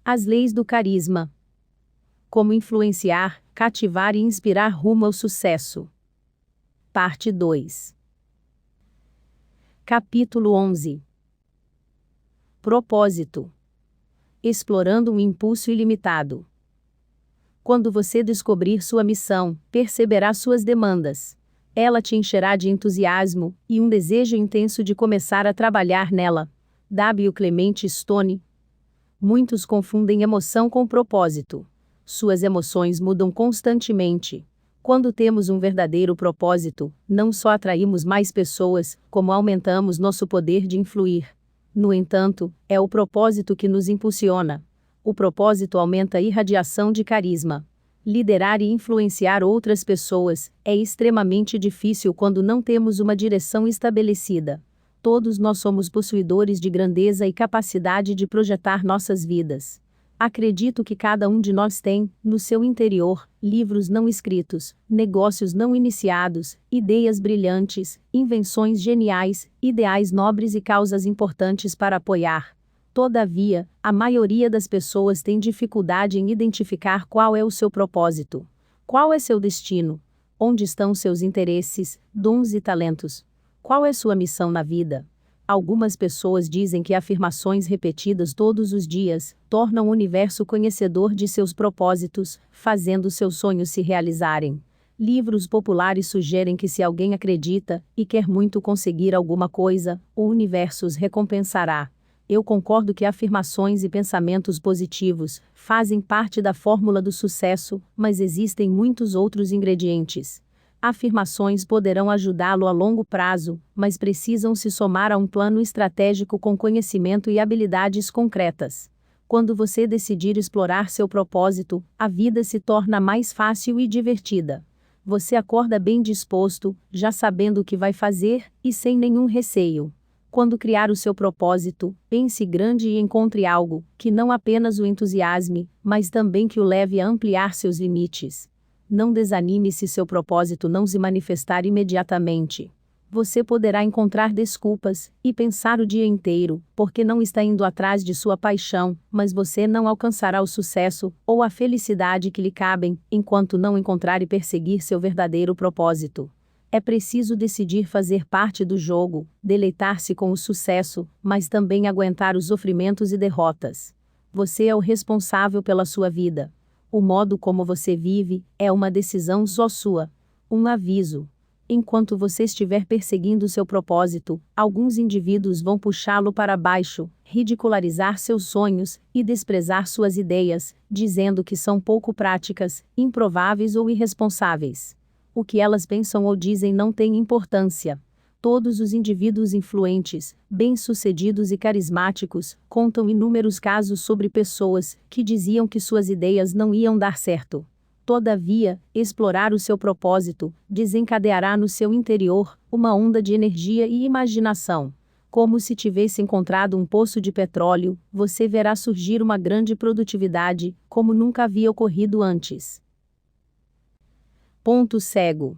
As leis do carisma. Como influenciar, cativar e inspirar rumo ao sucesso. Parte 2. Capítulo 11. Propósito. Explorando um impulso ilimitado. Quando você descobrir sua missão, perceberá suas demandas. Ela te encherá de entusiasmo e um desejo intenso de começar a trabalhar nela. W. Clement Stone. Muitos confundem emoção com propósito. Suas emoções mudam constantemente. Quando temos um verdadeiro propósito, não só atraímos mais pessoas, como aumentamos nosso poder de influir. No entanto, é o propósito que nos impulsiona. O propósito aumenta a irradiação de carisma. Liderar e influenciar outras pessoas é extremamente difícil quando não temos uma direção estabelecida. Todos nós somos possuidores de grandeza e capacidade de projetar nossas vidas. Acredito que cada um de nós tem, no seu interior, livros não escritos, negócios não iniciados, ideias brilhantes, invenções geniais, ideais nobres e causas importantes para apoiar. Todavia, a maioria das pessoas tem dificuldade em identificar qual é o seu propósito. Qual é seu destino? Onde estão seus interesses, dons e talentos? Qual é sua missão na vida? Algumas pessoas dizem que afirmações repetidas todos os dias tornam o universo conhecedor de seus propósitos, fazendo seus sonhos se realizarem. Livros populares sugerem que se alguém acredita e quer muito conseguir alguma coisa, o universo os recompensará. Eu concordo que afirmações e pensamentos positivos fazem parte da fórmula do sucesso, mas existem muitos outros ingredientes. Afirmações poderão ajudá-lo a longo prazo, mas precisam se somar a um plano estratégico com conhecimento e habilidades concretas. Quando você decidir explorar seu propósito, a vida se torna mais fácil e divertida. Você acorda bem disposto, já sabendo o que vai fazer, e sem nenhum receio. Quando criar o seu propósito, pense grande e encontre algo que não apenas o entusiasme, mas também que o leve a ampliar seus limites. Não desanime se seu propósito não se manifestar imediatamente. Você poderá encontrar desculpas e pensar o dia inteiro, porque não está indo atrás de sua paixão, mas você não alcançará o sucesso ou a felicidade que lhe cabem, enquanto não encontrar e perseguir seu verdadeiro propósito. É preciso decidir fazer parte do jogo, deleitar-se com o sucesso, mas também aguentar os sofrimentos e derrotas. Você é o responsável pela sua vida. O modo como você vive é uma decisão só sua. Um aviso. Enquanto você estiver perseguindo seu propósito, alguns indivíduos vão puxá-lo para baixo, ridicularizar seus sonhos e desprezar suas ideias, dizendo que são pouco práticas, improváveis ou irresponsáveis. O que elas pensam ou dizem não tem importância. Todos os indivíduos influentes, bem-sucedidos e carismáticos, contam inúmeros casos sobre pessoas que diziam que suas ideias não iam dar certo. Todavia, explorar o seu propósito desencadeará no seu interior uma onda de energia e imaginação. Como se tivesse encontrado um poço de petróleo, você verá surgir uma grande produtividade, como nunca havia ocorrido antes. Ponto cego.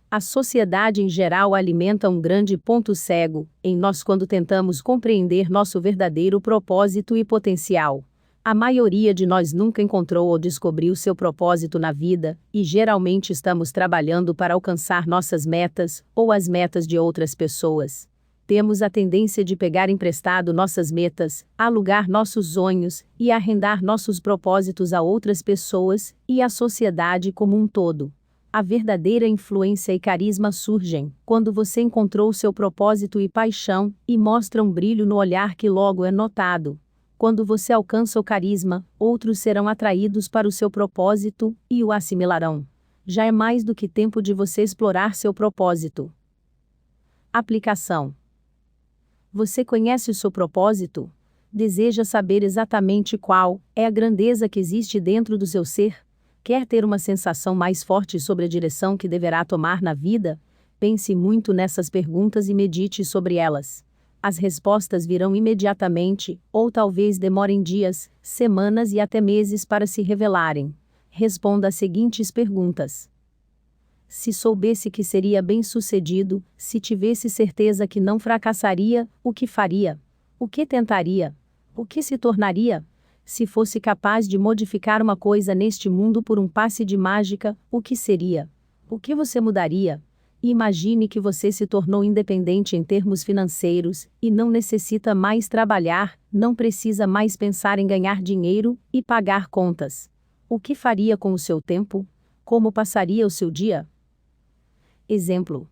A sociedade em geral alimenta um grande ponto cego em nós quando tentamos compreender nosso verdadeiro propósito e potencial. A maioria de nós nunca encontrou ou descobriu seu propósito na vida, e geralmente estamos trabalhando para alcançar nossas metas, ou as metas de outras pessoas. Temos a tendência de pegar emprestado nossas metas, alugar nossos sonhos, e arrendar nossos propósitos a outras pessoas, e à sociedade como um todo. A verdadeira influência e carisma surgem quando você encontrou seu propósito e paixão, e mostra um brilho no olhar que logo é notado. Quando você alcança o carisma, outros serão atraídos para o seu propósito, e o assimilarão. Já é mais do que tempo de você explorar seu propósito. Aplicação. Você conhece o seu propósito? Deseja saber exatamente qual é a grandeza que existe dentro do seu ser? Quer ter uma sensação mais forte sobre a direção que deverá tomar na vida? Pense muito nessas perguntas e medite sobre elas. As respostas virão imediatamente, ou talvez demorem dias, semanas e até meses para se revelarem. Responda as seguintes perguntas. Se soubesse que seria bem-sucedido, se tivesse certeza que não fracassaria, o que faria? O que tentaria? O que se tornaria? Se fosse capaz de modificar uma coisa neste mundo por um passe de mágica, o que seria? O que você mudaria? Imagine que você se tornou independente em termos financeiros, e não necessita mais trabalhar, não precisa mais pensar em ganhar dinheiro e pagar contas. O que faria com o seu tempo? Como passaria o seu dia? Exemplo.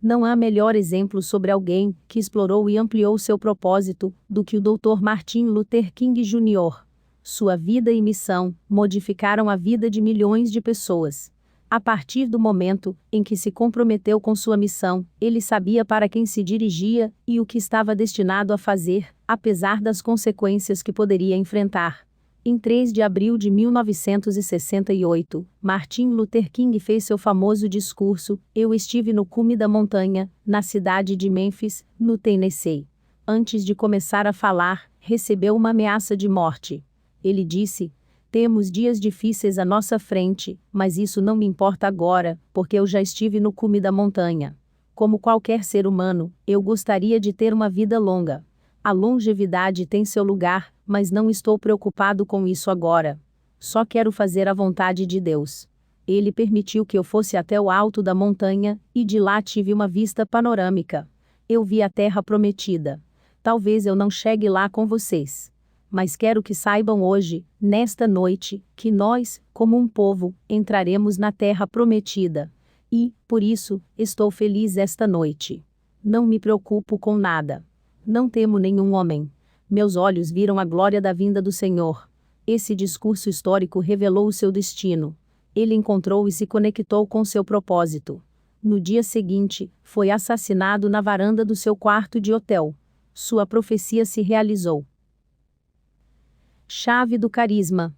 Não há melhor exemplo sobre alguém que explorou e ampliou seu propósito do que o Dr. Martin Luther King Jr. Sua vida e missão modificaram a vida de milhões de pessoas. A partir do momento em que se comprometeu com sua missão, ele sabia para quem se dirigia e o que estava destinado a fazer, apesar das consequências que poderia enfrentar. Em 3 de abril de 1968, Martin Luther King fez seu famoso discurso, "Eu estive no cume da montanha", na cidade de Memphis, no Tennessee. Antes de começar a falar, recebeu uma ameaça de morte. Ele disse: "Temos dias difíceis à nossa frente, mas isso não me importa agora, porque eu já estive no cume da montanha. Como qualquer ser humano, eu gostaria de ter uma vida longa. A longevidade tem seu lugar, mas não estou preocupado com isso agora. Só quero fazer a vontade de Deus." Ele permitiu que eu fosse até o alto da montanha, e de lá tive uma vista panorâmica. Eu vi a terra prometida. Talvez eu não chegue lá com vocês. Mas quero que saibam hoje, nesta noite, que nós, como um povo, entraremos na terra prometida. E, por isso, estou feliz esta noite. Não me preocupo com nada. Não temo nenhum homem. Meus olhos viram a glória da vinda do Senhor. Esse discurso histórico revelou o seu destino. Ele encontrou e se conectou com seu propósito. No dia seguinte, foi assassinado na varanda do seu quarto de hotel. Sua profecia se realizou. Chave do carisma.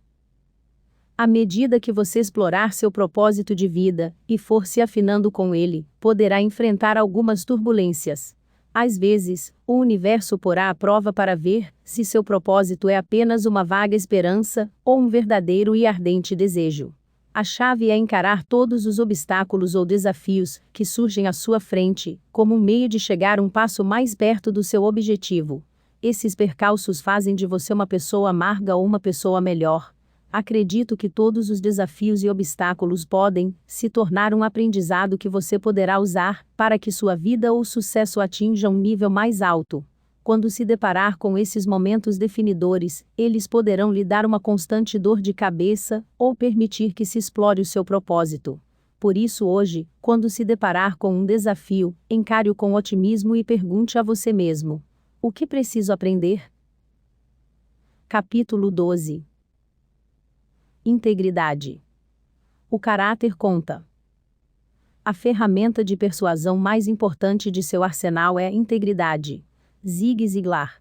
À medida que você explorar seu propósito de vida, e for se afinando com ele, poderá enfrentar algumas turbulências. Às vezes, o universo porá à prova para ver se seu propósito é apenas uma vaga esperança, ou um verdadeiro e ardente desejo. A chave é encarar todos os obstáculos ou desafios que surgem à sua frente, como um meio de chegar um passo mais perto do seu objetivo. Esses percalços fazem de você uma pessoa amarga ou uma pessoa melhor. Acredito que todos os desafios e obstáculos podem se tornar um aprendizado que você poderá usar para que sua vida ou sucesso atinja um nível mais alto. Quando se deparar com esses momentos definidores, eles poderão lhe dar uma constante dor de cabeça ou permitir que se explore o seu propósito. Por isso hoje, quando se deparar com um desafio, encare-o com otimismo e pergunte a você mesmo: o que preciso aprender? Capítulo 12. Integridade. O caráter conta. A ferramenta de persuasão mais importante de seu arsenal é a integridade. Zig Ziglar.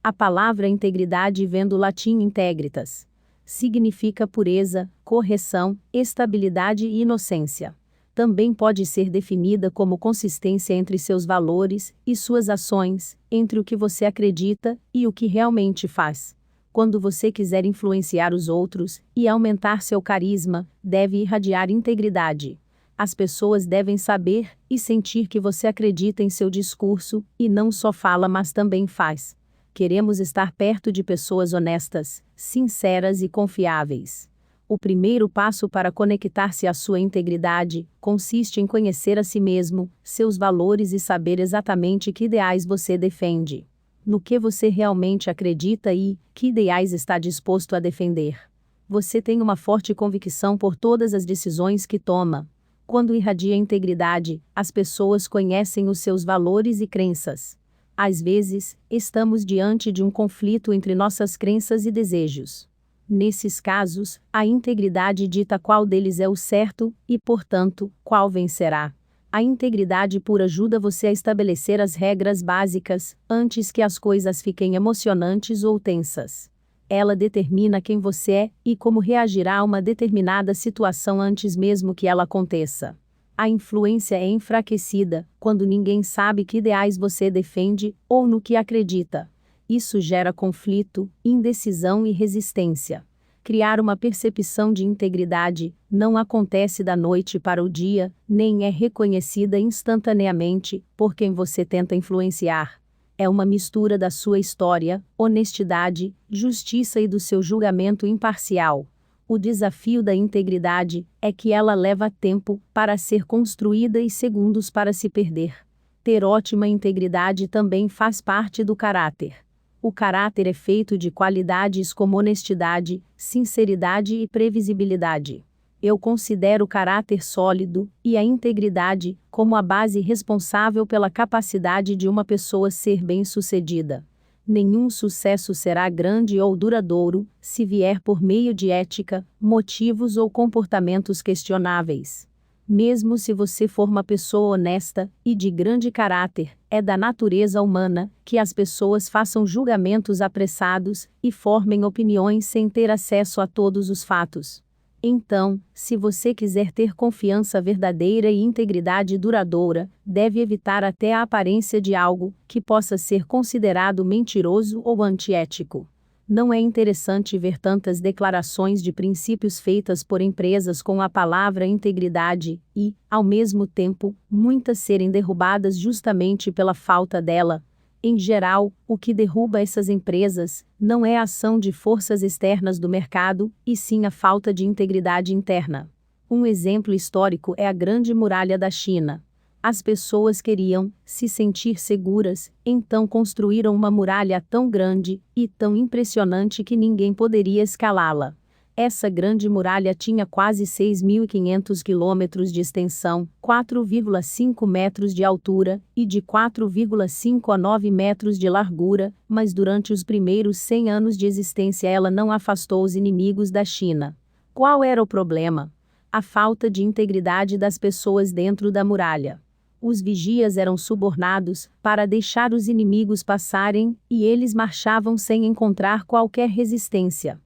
A palavra integridade vem do latim integritas. Significa pureza, correção, estabilidade e inocência. Também pode ser definida como consistência entre seus valores e suas ações, entre o que você acredita e o que realmente faz. Quando você quiser influenciar os outros e aumentar seu carisma, deve irradiar integridade. As pessoas devem saber e sentir que você acredita em seu discurso, e não só fala mas também faz. Queremos estar perto de pessoas honestas, sinceras e confiáveis. O primeiro passo para conectar-se à sua integridade consiste em conhecer a si mesmo, seus valores e saber exatamente que ideais você defende. No que você realmente acredita e que ideais está disposto a defender. Você tem uma forte convicção por todas as decisões que toma. Quando irradia integridade, as pessoas conhecem os seus valores e crenças. Às vezes, estamos diante de um conflito entre nossas crenças e desejos. Nesses casos, a integridade dita qual deles é o certo e, portanto, qual vencerá. A integridade pura ajuda você a estabelecer as regras básicas, antes que as coisas fiquem emocionantes ou tensas. Ela determina quem você é e como reagirá a uma determinada situação antes mesmo que ela aconteça. A influência é enfraquecida quando ninguém sabe que ideais você defende ou no que acredita. Isso gera conflito, indecisão e resistência. Criar uma percepção de integridade não acontece da noite para o dia, nem é reconhecida instantaneamente por quem você tenta influenciar. É uma mistura da sua história, honestidade, justiça e do seu julgamento imparcial. O desafio da integridade é que ela leva tempo para ser construída e segundos para se perder. Ter ótima integridade também faz parte do caráter. O caráter é feito de qualidades como honestidade, sinceridade e previsibilidade. Eu considero o caráter sólido e a integridade como a base responsável pela capacidade de uma pessoa ser bem-sucedida. Nenhum sucesso será grande ou duradouro se vier por meio de ética, motivos ou comportamentos questionáveis. Mesmo se você for uma pessoa honesta e de grande caráter, é da natureza humana que as pessoas façam julgamentos apressados e formem opiniões sem ter acesso a todos os fatos. Então, se você quiser ter confiança verdadeira e integridade duradoura, deve evitar até a aparência de algo que possa ser considerado mentiroso ou antiético. Não é interessante ver tantas declarações de princípios feitas por empresas com a palavra integridade e, ao mesmo tempo, muitas serem derrubadas justamente pela falta dela. Em geral, o que derruba essas empresas não é a ação de forças externas do mercado, e sim a falta de integridade interna. Um exemplo histórico é a Grande Muralha da China. As pessoas queriam se sentir seguras, então construíram uma muralha tão grande e tão impressionante que ninguém poderia escalá-la. Essa grande muralha tinha quase 6.500 quilômetros de extensão, 4,5 metros de altura e de 4,5 a 9 metros de largura, mas durante os primeiros 100 anos de existência ela não afastou os inimigos da China. Qual era o problema? A falta de integridade das pessoas dentro da muralha. Os vigias eram subornados para deixar os inimigos passarem, e eles marchavam sem encontrar qualquer resistência.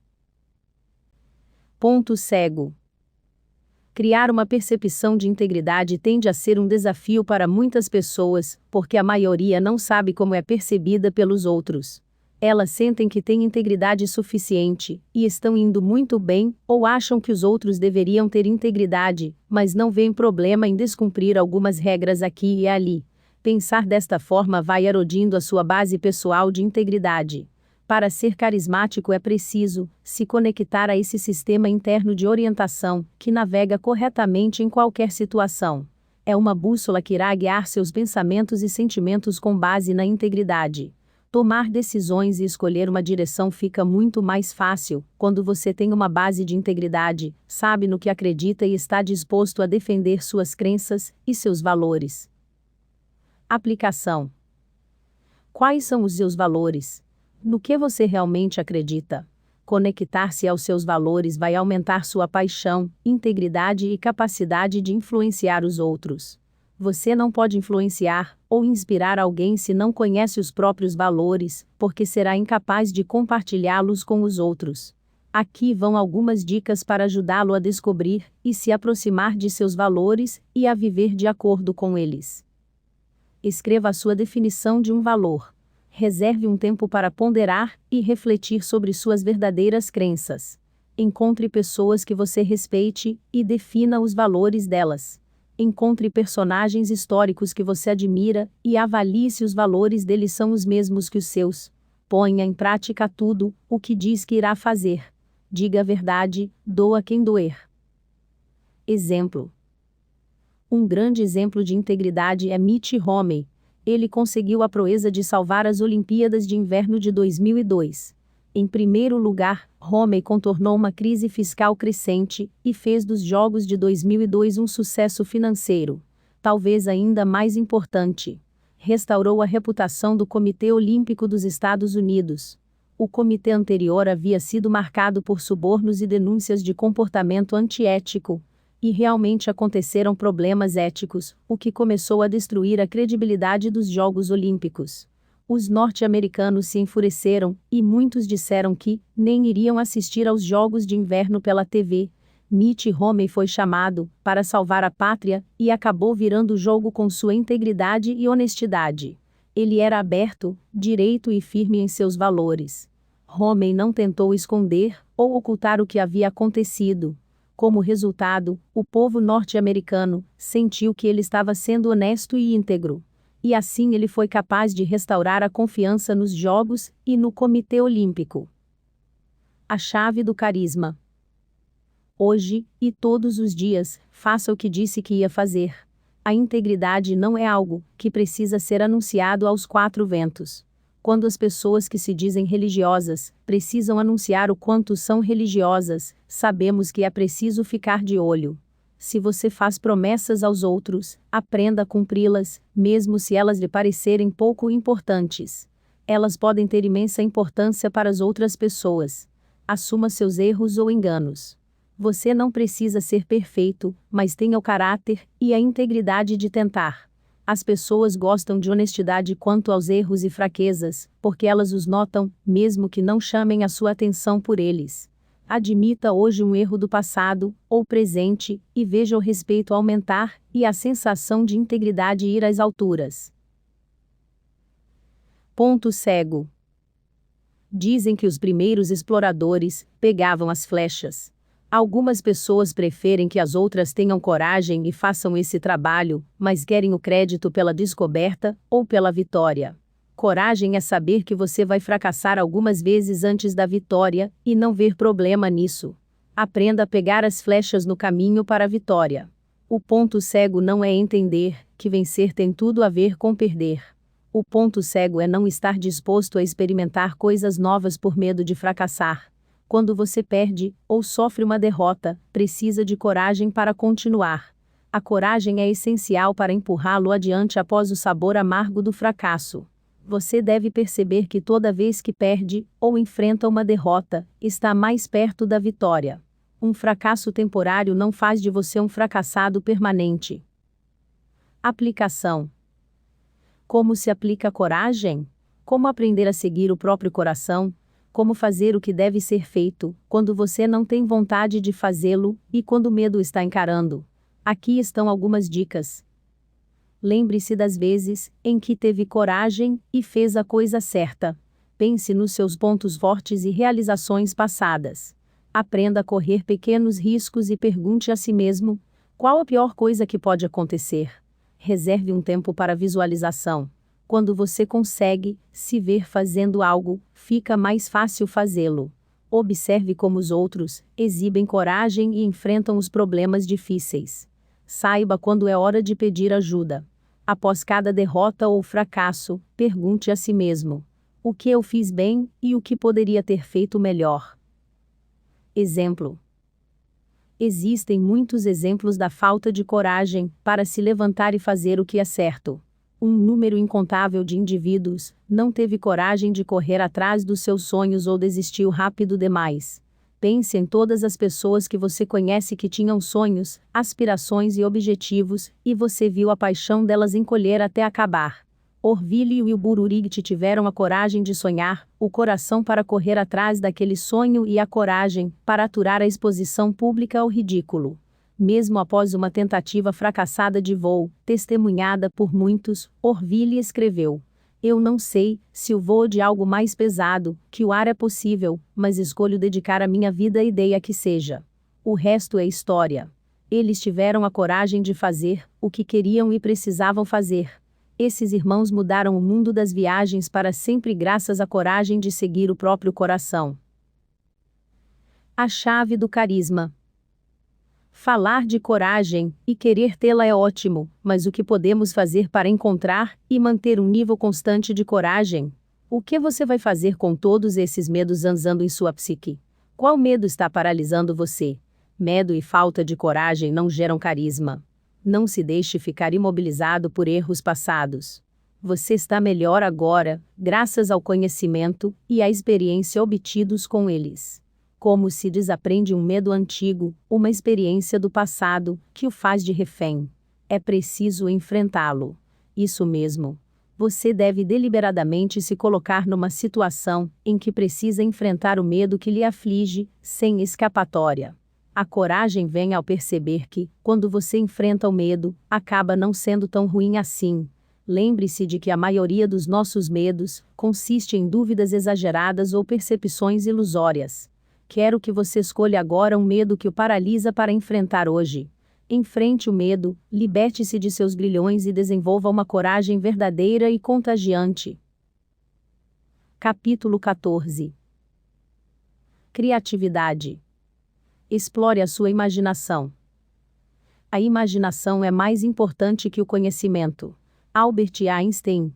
Ponto cego. Criar uma percepção de integridade tende a ser um desafio para muitas pessoas, porque a maioria não sabe como é percebida pelos outros. Elas sentem que têm integridade suficiente, e estão indo muito bem, ou acham que os outros deveriam ter integridade, mas não veem problema em descumprir algumas regras aqui e ali. Pensar desta forma vai erodindo a sua base pessoal de integridade. Para ser carismático é preciso se conectar a esse sistema interno de orientação, que navega corretamente em qualquer situação. É uma bússola que irá guiar seus pensamentos e sentimentos com base na integridade. Tomar decisões e escolher uma direção fica muito mais fácil quando você tem uma base de integridade, sabe no que acredita e está disposto a defender suas crenças e seus valores. Aplicação. Quais são os seus valores? No que você realmente acredita? Conectar-se aos seus valores vai aumentar sua paixão, integridade e capacidade de influenciar os outros. Você não pode influenciar ou inspirar alguém se não conhece os próprios valores, porque será incapaz de compartilhá-los com os outros. Aqui vão algumas dicas para ajudá-lo a descobrir e se aproximar de seus valores e a viver de acordo com eles. Escreva a sua definição de um valor. Reserve um tempo para ponderar e refletir sobre suas verdadeiras crenças. Encontre pessoas que você respeite e defina os valores delas. Encontre personagens históricos que você admira e avalie se os valores deles são os mesmos que os seus. Ponha em prática tudo o que diz que irá fazer. Diga a verdade, doa quem doer. Exemplo. Um grande exemplo de integridade é Mitt Romney. Ele conseguiu a proeza de salvar as Olimpíadas de Inverno de 2002. Em primeiro lugar, Romney contornou uma crise fiscal crescente e fez dos Jogos de 2002 um sucesso financeiro. Talvez ainda mais importante, restaurou a reputação do Comitê Olímpico dos Estados Unidos. O comitê anterior havia sido marcado por subornos e denúncias de comportamento antiético, e realmente aconteceram problemas éticos, o que começou a destruir a credibilidade dos Jogos Olímpicos. Os norte-americanos se enfureceram, e muitos disseram que nem iriam assistir aos Jogos de Inverno pela TV. Mitt Romney foi chamado para salvar a pátria e acabou virando o jogo com sua integridade e honestidade. Ele era aberto, direito e firme em seus valores. Romney não tentou esconder ou ocultar o que havia acontecido. Como resultado, o povo norte-americano sentiu que ele estava sendo honesto e íntegro. e assim ele foi capaz de restaurar a confiança nos Jogos e no Comitê Olímpico. A chave do carisma. Hoje, e todos os dias, faça o que disse que ia fazer. A integridade não é algo que precisa ser anunciado aos quatro ventos. Quando as pessoas que se dizem religiosas precisam anunciar o quanto são religiosas, sabemos que é preciso ficar de olho. Se você faz promessas aos outros, aprenda a cumpri-las, mesmo se elas lhe parecerem pouco importantes. Elas podem ter imensa importância para as outras pessoas. Assuma seus erros ou enganos. Você não precisa ser perfeito, mas tenha o caráter e a integridade de tentar. As pessoas gostam de honestidade quanto aos erros e fraquezas, porque elas os notam, mesmo que não chamem a sua atenção por eles. Admita hoje um erro do passado, ou presente, e veja o respeito aumentar, e a sensação de integridade ir às alturas. Ponto cego. Dizem que os primeiros exploradores pegavam as flechas. Algumas pessoas preferem que as outras tenham coragem e façam esse trabalho, mas querem o crédito pela descoberta, ou pela vitória. Coragem é saber que você vai fracassar algumas vezes antes da vitória, e não ver problema nisso. Aprenda a pegar as flechas no caminho para a vitória. O ponto cego não é entender que vencer tem tudo a ver com perder. O ponto cego é não estar disposto a experimentar coisas novas por medo de fracassar. Quando você perde, ou sofre uma derrota, precisa de coragem para continuar. A coragem é essencial para empurrá-lo adiante após o sabor amargo do fracasso. Você deve perceber que toda vez que perde, ou enfrenta uma derrota, está mais perto da vitória. Um fracasso temporário não faz de você um fracassado permanente. Aplicação. Como se aplica a coragem? Como aprender a seguir o próprio coração? Como fazer o que deve ser feito, quando você não tem vontade de fazê-lo, e quando o medo está encarando? Aqui estão algumas dicas. Lembre-se das vezes em que teve coragem e fez a coisa certa. Pense nos seus pontos fortes e realizações passadas. Aprenda a correr pequenos riscos e pergunte a si mesmo: qual a pior coisa que pode acontecer? Reserve um tempo para visualização. Quando você consegue se ver fazendo algo, fica mais fácil fazê-lo. Observe como os outros exibem coragem e enfrentam os problemas difíceis. Saiba quando é hora de pedir ajuda. Após cada derrota ou fracasso, pergunte a si mesmo: o que eu fiz bem e o que poderia ter feito melhor? Exemplo. Existem muitos exemplos da falta de coragem para se levantar e fazer o que é certo. Um número incontável de indivíduos não teve coragem de correr atrás dos seus sonhos ou desistiu rápido demais. Pense em todas as pessoas que você conhece que tinham sonhos, aspirações e objetivos, e você viu a paixão delas encolher até acabar. Orville e Wilbur Wright tiveram a coragem de sonhar, o coração para correr atrás daquele sonho e a coragem para aturar a exposição pública ao ridículo. Mesmo após uma tentativa fracassada de voo, testemunhada por muitos, Orville escreveu: eu não sei se o voo de algo mais pesado que o ar é possível, mas escolho dedicar a minha vida à ideia que seja. O resto é história. Eles tiveram a coragem de fazer o que queriam e precisavam fazer. Esses irmãos mudaram o mundo das viagens para sempre graças à coragem de seguir o próprio coração. A chave do carisma. Falar de coragem e querer tê-la é ótimo, mas o que podemos fazer para encontrar e manter um nível constante de coragem? O que você vai fazer com todos esses medos zanzando em sua psique? Qual medo está paralisando você? Medo e falta de coragem não geram carisma. Não se deixe ficar imobilizado por erros passados. Você está melhor agora, graças ao conhecimento e à experiência obtidos com eles. Como se desaprende um medo antigo, uma experiência do passado, que o faz de refém. É preciso enfrentá-lo. Isso mesmo. Você deve deliberadamente se colocar numa situação em que precisa enfrentar o medo que lhe aflige, sem escapatória. A coragem vem ao perceber que, quando você enfrenta o medo, acaba não sendo tão ruim assim. Lembre-se de que a maioria dos nossos medos consiste em dúvidas exageradas ou percepções ilusórias. Quero que você escolha agora um medo que o paralisa para enfrentar hoje. Enfrente o medo, liberte-se de seus grilhões e desenvolva uma coragem verdadeira e contagiante. Capítulo 14. Criatividade. Explore a sua imaginação. A imaginação é mais importante que o conhecimento. Albert Einstein.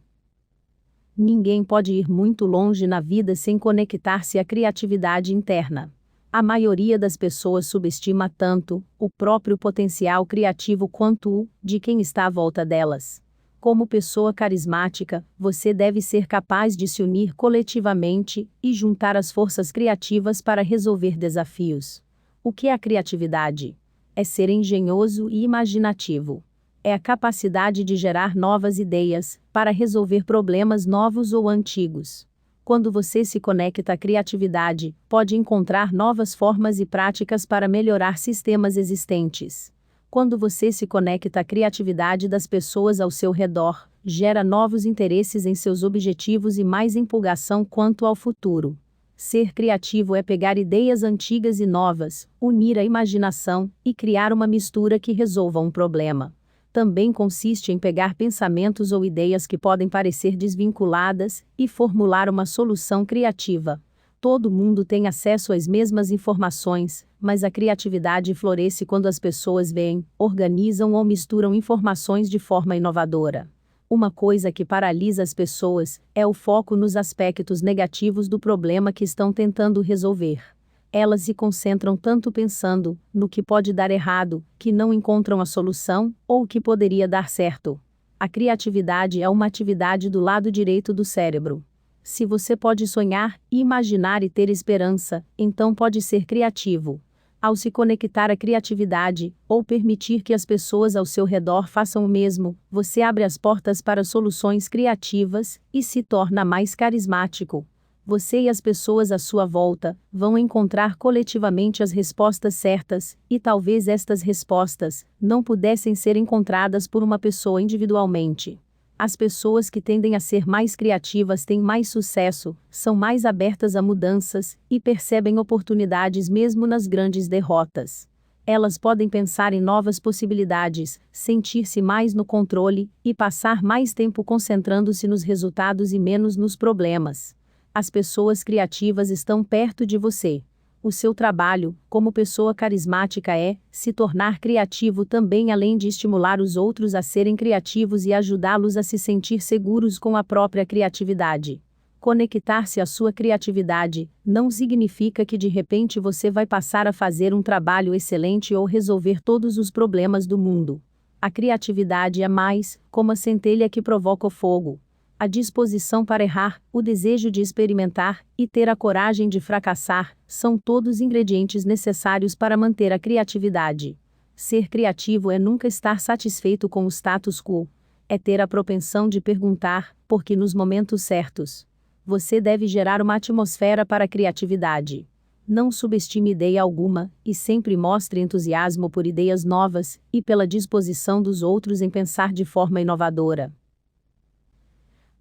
Ninguém pode ir muito longe na vida sem conectar-se à criatividade interna. A maioria das pessoas subestima tanto o próprio potencial criativo quanto o de quem está à volta delas. Como pessoa carismática, você deve ser capaz de se unir coletivamente e juntar as forças criativas para resolver desafios. O que é a criatividade? É ser engenhoso e imaginativo. É a capacidade de gerar novas ideias para resolver problemas novos ou antigos. Quando você se conecta à criatividade, pode encontrar novas formas e práticas para melhorar sistemas existentes. Quando você se conecta à criatividade das pessoas ao seu redor, gera novos interesses em seus objetivos e mais empolgação quanto ao futuro. Ser criativo é pegar ideias antigas e novas, unir a imaginação e criar uma mistura que resolva um problema. Também consiste em pegar pensamentos ou ideias que podem parecer desvinculadas e formular uma solução criativa. Todo mundo tem acesso às mesmas informações, mas a criatividade floresce quando as pessoas veem, organizam ou misturam informações de forma inovadora. Uma coisa que paralisa as pessoas é o foco nos aspectos negativos do problema que estão tentando resolver. Elas se concentram tanto pensando no que pode dar errado, que não encontram a solução, ou o que poderia dar certo. A criatividade é uma atividade do lado direito do cérebro. Se você pode sonhar, imaginar e ter esperança, então pode ser criativo. Ao se conectar à criatividade, ou permitir que as pessoas ao seu redor façam o mesmo, você abre as portas para soluções criativas e se torna mais carismático. Você e as pessoas à sua volta vão encontrar coletivamente as respostas certas, e talvez estas respostas não pudessem ser encontradas por uma pessoa individualmente. As pessoas que tendem a ser mais criativas têm mais sucesso, são mais abertas a mudanças e percebem oportunidades mesmo nas grandes derrotas. Elas podem pensar em novas possibilidades, sentir-se mais no controle e passar mais tempo concentrando-se nos resultados e menos nos problemas. As pessoas criativas estão perto de você. O seu trabalho, como pessoa carismática, é se tornar criativo também, além de estimular os outros a serem criativos e ajudá-los a se sentir seguros com a própria criatividade. Conectar-se à sua criatividade não significa que de repente você vai passar a fazer um trabalho excelente ou resolver todos os problemas do mundo. A criatividade é mais como a centelha que provoca o fogo. A disposição para errar, o desejo de experimentar e ter a coragem de fracassar são todos ingredientes necessários para manter a criatividade. Ser criativo é nunca estar satisfeito com o status quo. É ter a propensão de perguntar, por que nos momentos certos. Você deve gerar uma atmosfera para a criatividade. Não subestime ideia alguma, e sempre mostre entusiasmo por ideias novas e pela disposição dos outros em pensar de forma inovadora.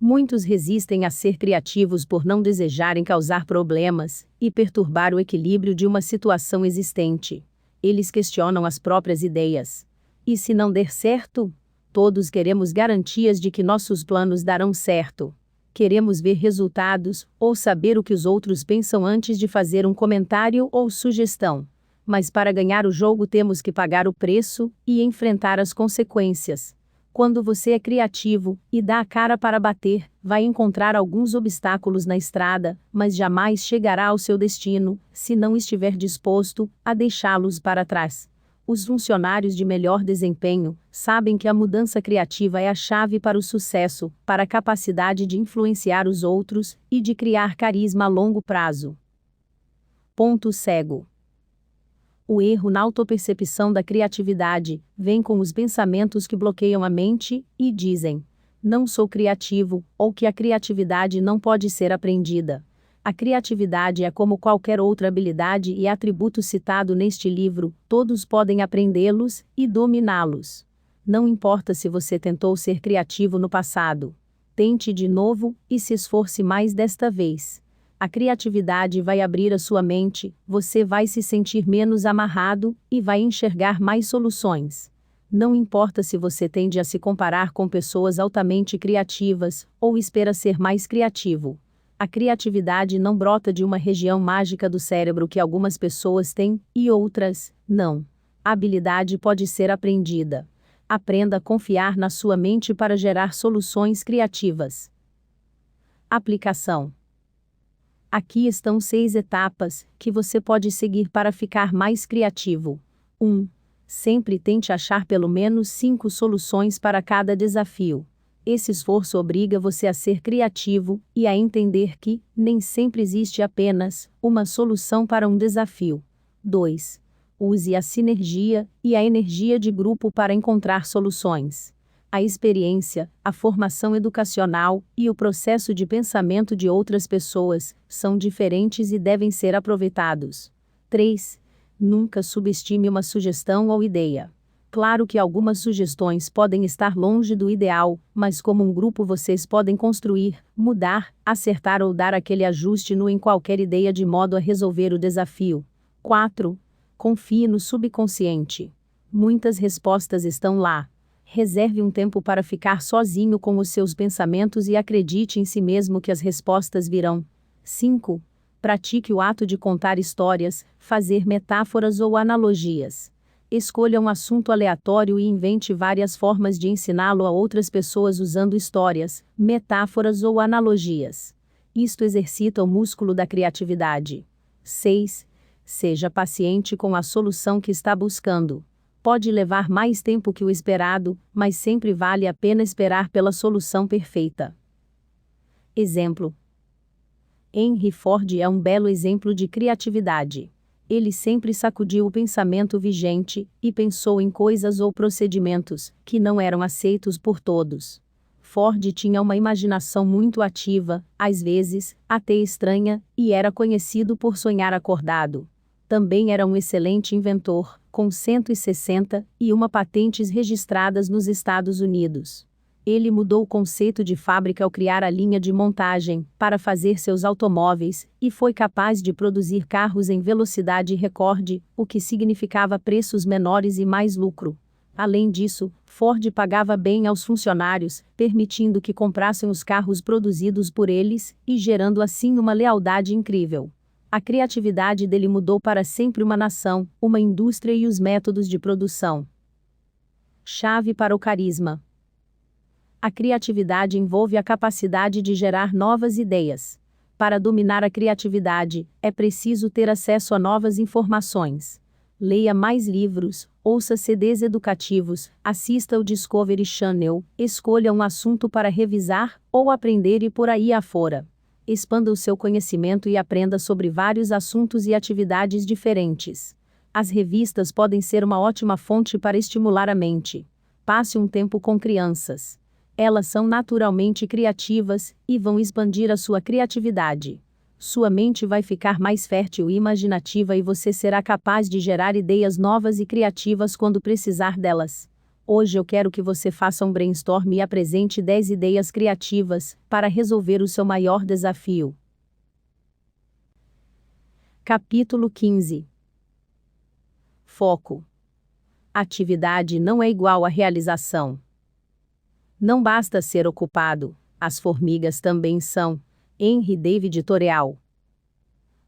Muitos resistem a ser criativos por não desejarem causar problemas e perturbar o equilíbrio de uma situação existente. Eles questionam as próprias ideias. E se não der certo? Todos queremos garantias de que nossos planos darão certo. Queremos ver resultados, ou saber o que os outros pensam antes de fazer um comentário ou sugestão. Mas para ganhar o jogo temos que pagar o preço e enfrentar as consequências. Quando você é criativo e dá a cara para bater, vai encontrar alguns obstáculos na estrada, mas jamais chegará ao seu destino, se não estiver disposto a deixá-los para trás. Os funcionários de melhor desempenho sabem que a mudança criativa é a chave para o sucesso, para a capacidade de influenciar os outros e de criar carisma a longo prazo. Ponto cego. O erro na autopercepção da criatividade vem com os pensamentos que bloqueiam a mente e dizem: não sou criativo, ou que a criatividade não pode ser aprendida. A criatividade é como qualquer outra habilidade e atributo citado neste livro, todos podem aprendê-los e dominá-los. Não importa se você tentou ser criativo no passado. Tente de novo e se esforce mais desta vez. A criatividade vai abrir a sua mente, você vai se sentir menos amarrado e vai enxergar mais soluções. Não importa se você tende a se comparar com pessoas altamente criativas ou espera ser mais criativo. A criatividade não brota de uma região mágica do cérebro que algumas pessoas têm e outras não. A habilidade pode ser aprendida. Aprenda a confiar na sua mente para gerar soluções criativas. Aplicação. Aqui estão 6 etapas que você pode seguir para ficar mais criativo. 1. Sempre tente achar pelo menos 5 soluções para cada desafio. Esse esforço obriga você a ser criativo e a entender que nem sempre existe apenas uma solução para um desafio. 2. Use a sinergia e a energia de grupo para encontrar soluções. A experiência, a formação educacional e o processo de pensamento de outras pessoas são diferentes e devem ser aproveitados. 3. Nunca subestime uma sugestão ou ideia. Claro que algumas sugestões podem estar longe do ideal, mas como um grupo vocês podem construir, mudar, acertar ou dar aquele ajuste em qualquer ideia de modo a resolver o desafio. 4. Confie no subconsciente. Muitas respostas estão lá. Reserve um tempo para ficar sozinho com os seus pensamentos e acredite em si mesmo que as respostas virão. 5. Pratique o ato de contar histórias, fazer metáforas ou analogias. Escolha um assunto aleatório e invente várias formas de ensiná-lo a outras pessoas usando histórias, metáforas ou analogias. Isto exercita o músculo da criatividade. 6. Seja paciente com a solução que está buscando. Pode levar mais tempo que o esperado, mas sempre vale a pena esperar pela solução perfeita. Exemplo. Henry Ford é um belo exemplo de criatividade. Ele sempre sacudiu o pensamento vigente e pensou em coisas ou procedimentos que não eram aceitos por todos. Ford tinha uma imaginação muito ativa, às vezes, até estranha, e era conhecido por sonhar acordado. Também era um excelente inventor, com 161 patentes registradas nos Estados Unidos. Ele mudou o conceito de fábrica ao criar a linha de montagem para fazer seus automóveis e foi capaz de produzir carros em velocidade recorde, o que significava preços menores e mais lucro. Além disso, Ford pagava bem aos funcionários, permitindo que comprassem os carros produzidos por eles e gerando assim uma lealdade incrível. A criatividade dele mudou para sempre uma nação, uma indústria e os métodos de produção. Chave para o carisma. A criatividade envolve a capacidade de gerar novas ideias. Para dominar a criatividade, é preciso ter acesso a novas informações. Leia mais livros, ouça CDs educativos, assista ao Discovery Channel, escolha um assunto para revisar ou aprender e por aí afora. Expanda o seu conhecimento e aprenda sobre vários assuntos e atividades diferentes. As revistas podem ser uma ótima fonte para estimular a mente. Passe um tempo com crianças. Elas são naturalmente criativas e vão expandir a sua criatividade. Sua mente vai ficar mais fértil e imaginativa e você será capaz de gerar ideias novas e criativas quando precisar delas. Hoje eu quero que você faça um brainstorm e apresente 10 ideias criativas para resolver o seu maior desafio. Capítulo 15. Foco. Atividade não é igual a realização. Não basta ser ocupado, as formigas também são. Henry David Thoreau.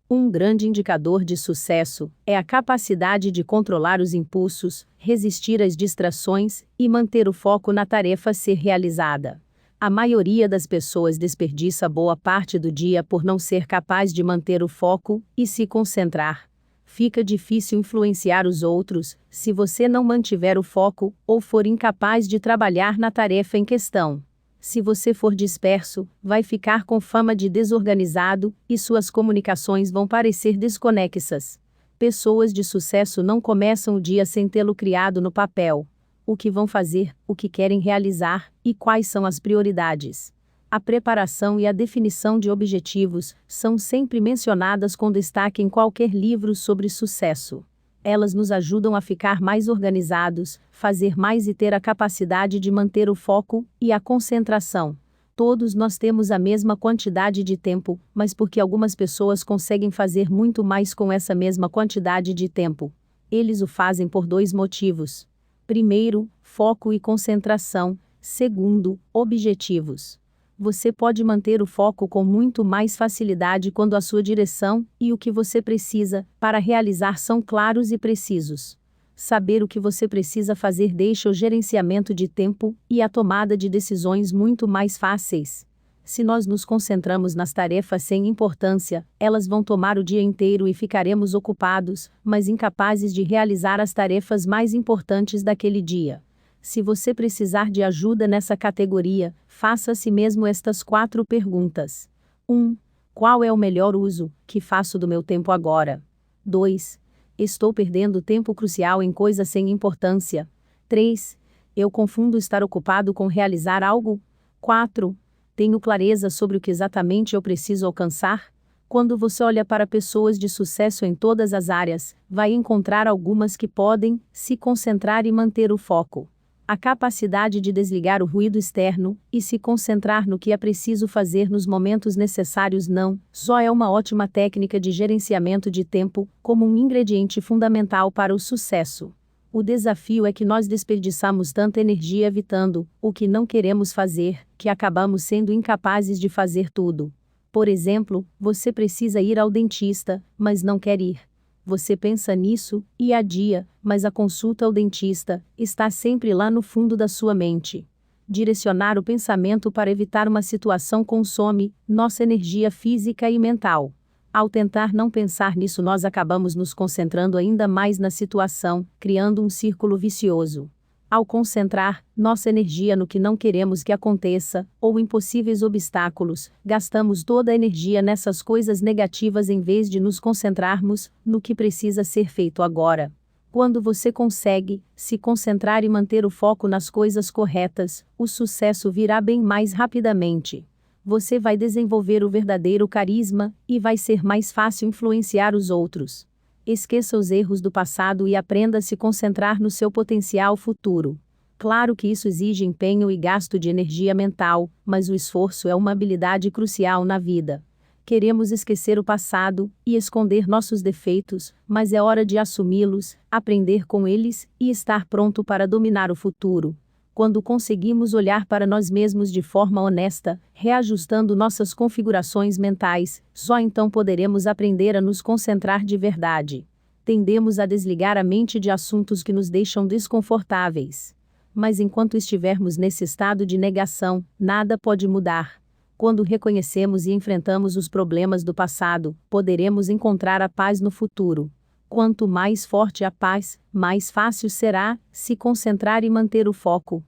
Um grande indicador de sucesso é a capacidade de controlar os impulsos, resistir às distrações e manter o foco na tarefa a ser realizada. A maioria das pessoas desperdiça boa parte do dia por não ser capaz de manter o foco e se concentrar. Fica difícil influenciar os outros se você não mantiver o foco ou for incapaz de trabalhar na tarefa em questão. Se você for disperso, vai ficar com fama de desorganizado e suas comunicações vão parecer desconexas. Pessoas de sucesso não começam o dia sem tê-lo criado no papel. O que vão fazer, o que querem realizar e quais são as prioridades. A preparação e a definição de objetivos são sempre mencionadas com destaque em qualquer livro sobre sucesso. Elas nos ajudam a ficar mais organizados, fazer mais e ter a capacidade de manter o foco e a concentração. Todos nós temos a mesma quantidade de tempo, mas porque algumas pessoas conseguem fazer muito mais com essa mesma quantidade de tempo. Eles o fazem por dois motivos. Primeiro, foco e concentração. Segundo, objetivos. Você pode manter o foco com muito mais facilidade quando a sua direção e o que você precisa para realizar são claros e precisos. Saber o que você precisa fazer deixa o gerenciamento de tempo e a tomada de decisões muito mais fáceis. Se nós nos concentramos nas tarefas sem importância, elas vão tomar o dia inteiro e ficaremos ocupados, mas incapazes de realizar as tarefas mais importantes daquele dia. Se você precisar de ajuda nessa categoria, faça a si mesmo estas 4 perguntas. 1. Qual é o melhor uso que faço do meu tempo agora? 2. Estou perdendo tempo crucial em coisas sem importância. 3. Eu confundo estar ocupado com realizar algo. 4. Tenho clareza sobre o que exatamente eu preciso alcançar? Quando você olha para pessoas de sucesso em todas as áreas, vai encontrar algumas que podem se concentrar e manter o foco. A capacidade de desligar o ruído externo e se concentrar no que é preciso fazer nos momentos necessários não só é uma ótima técnica de gerenciamento de tempo, como um ingrediente fundamental para o sucesso. O desafio é que nós desperdiçamos tanta energia evitando o que não queremos fazer, que acabamos sendo incapazes de fazer tudo. Por exemplo, você precisa ir ao dentista, mas não quer ir. Você pensa nisso e adia, mas a consulta ao dentista está sempre lá no fundo da sua mente. Direcionar o pensamento para evitar uma situação consome nossa energia física e mental. Ao tentar não pensar nisso, nós acabamos nos concentrando ainda mais na situação, criando um círculo vicioso. Ao concentrar nossa energia no que não queremos que aconteça, ou em possíveis obstáculos, gastamos toda a energia nessas coisas negativas em vez de nos concentrarmos no que precisa ser feito agora. Quando você consegue se concentrar e manter o foco nas coisas corretas, o sucesso virá bem mais rapidamente. Você vai desenvolver o verdadeiro carisma e vai ser mais fácil influenciar os outros. Esqueça os erros do passado e aprenda a se concentrar no seu potencial futuro. Claro que isso exige empenho e gasto de energia mental, mas o esforço é uma habilidade crucial na vida. Queremos esquecer o passado e esconder nossos defeitos, mas é hora de assumi-los, aprender com eles e estar pronto para dominar o futuro. Quando conseguimos olhar para nós mesmos de forma honesta, reajustando nossas configurações mentais, só então poderemos aprender a nos concentrar de verdade. Tendemos a desligar a mente de assuntos que nos deixam desconfortáveis. Mas enquanto estivermos nesse estado de negação, nada pode mudar. Quando reconhecemos e enfrentamos os problemas do passado, poderemos encontrar a paz no futuro. Quanto mais forte a paz, mais fácil será se concentrar e manter o foco.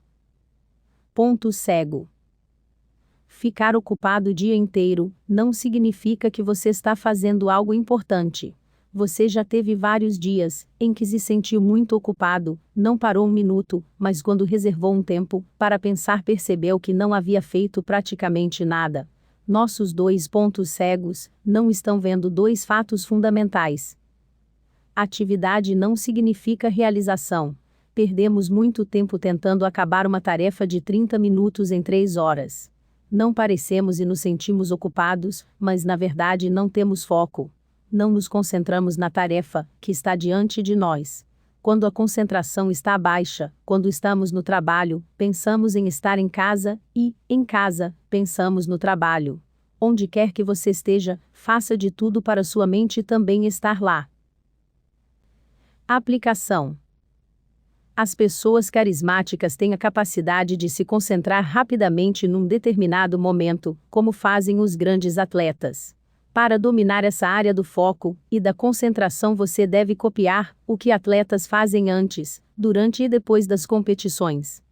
Ponto cego. Ficar ocupado o dia inteiro não significa que você está fazendo algo importante. Você já teve vários dias em que se sentiu muito ocupado, não parou um minuto, mas quando reservou um tempo para pensar percebeu que não havia feito praticamente nada. Nossos 2 pontos cegos não estão vendo 2 fatos fundamentais. Atividade não significa realização. Perdemos muito tempo tentando acabar uma tarefa de 30 minutos em 3 horas. Não parecemos e nos sentimos ocupados, mas na verdade não temos foco. Não nos concentramos na tarefa que está diante de nós. Quando a concentração está baixa, quando estamos no trabalho, pensamos em estar em casa e, em casa, pensamos no trabalho. Onde quer que você esteja, faça de tudo para sua mente também estar lá. Aplicação. As pessoas carismáticas têm a capacidade de se concentrar rapidamente num determinado momento, como fazem os grandes atletas. Para dominar essa área do foco e da concentração, você deve copiar o que atletas fazem antes, durante e depois das competições.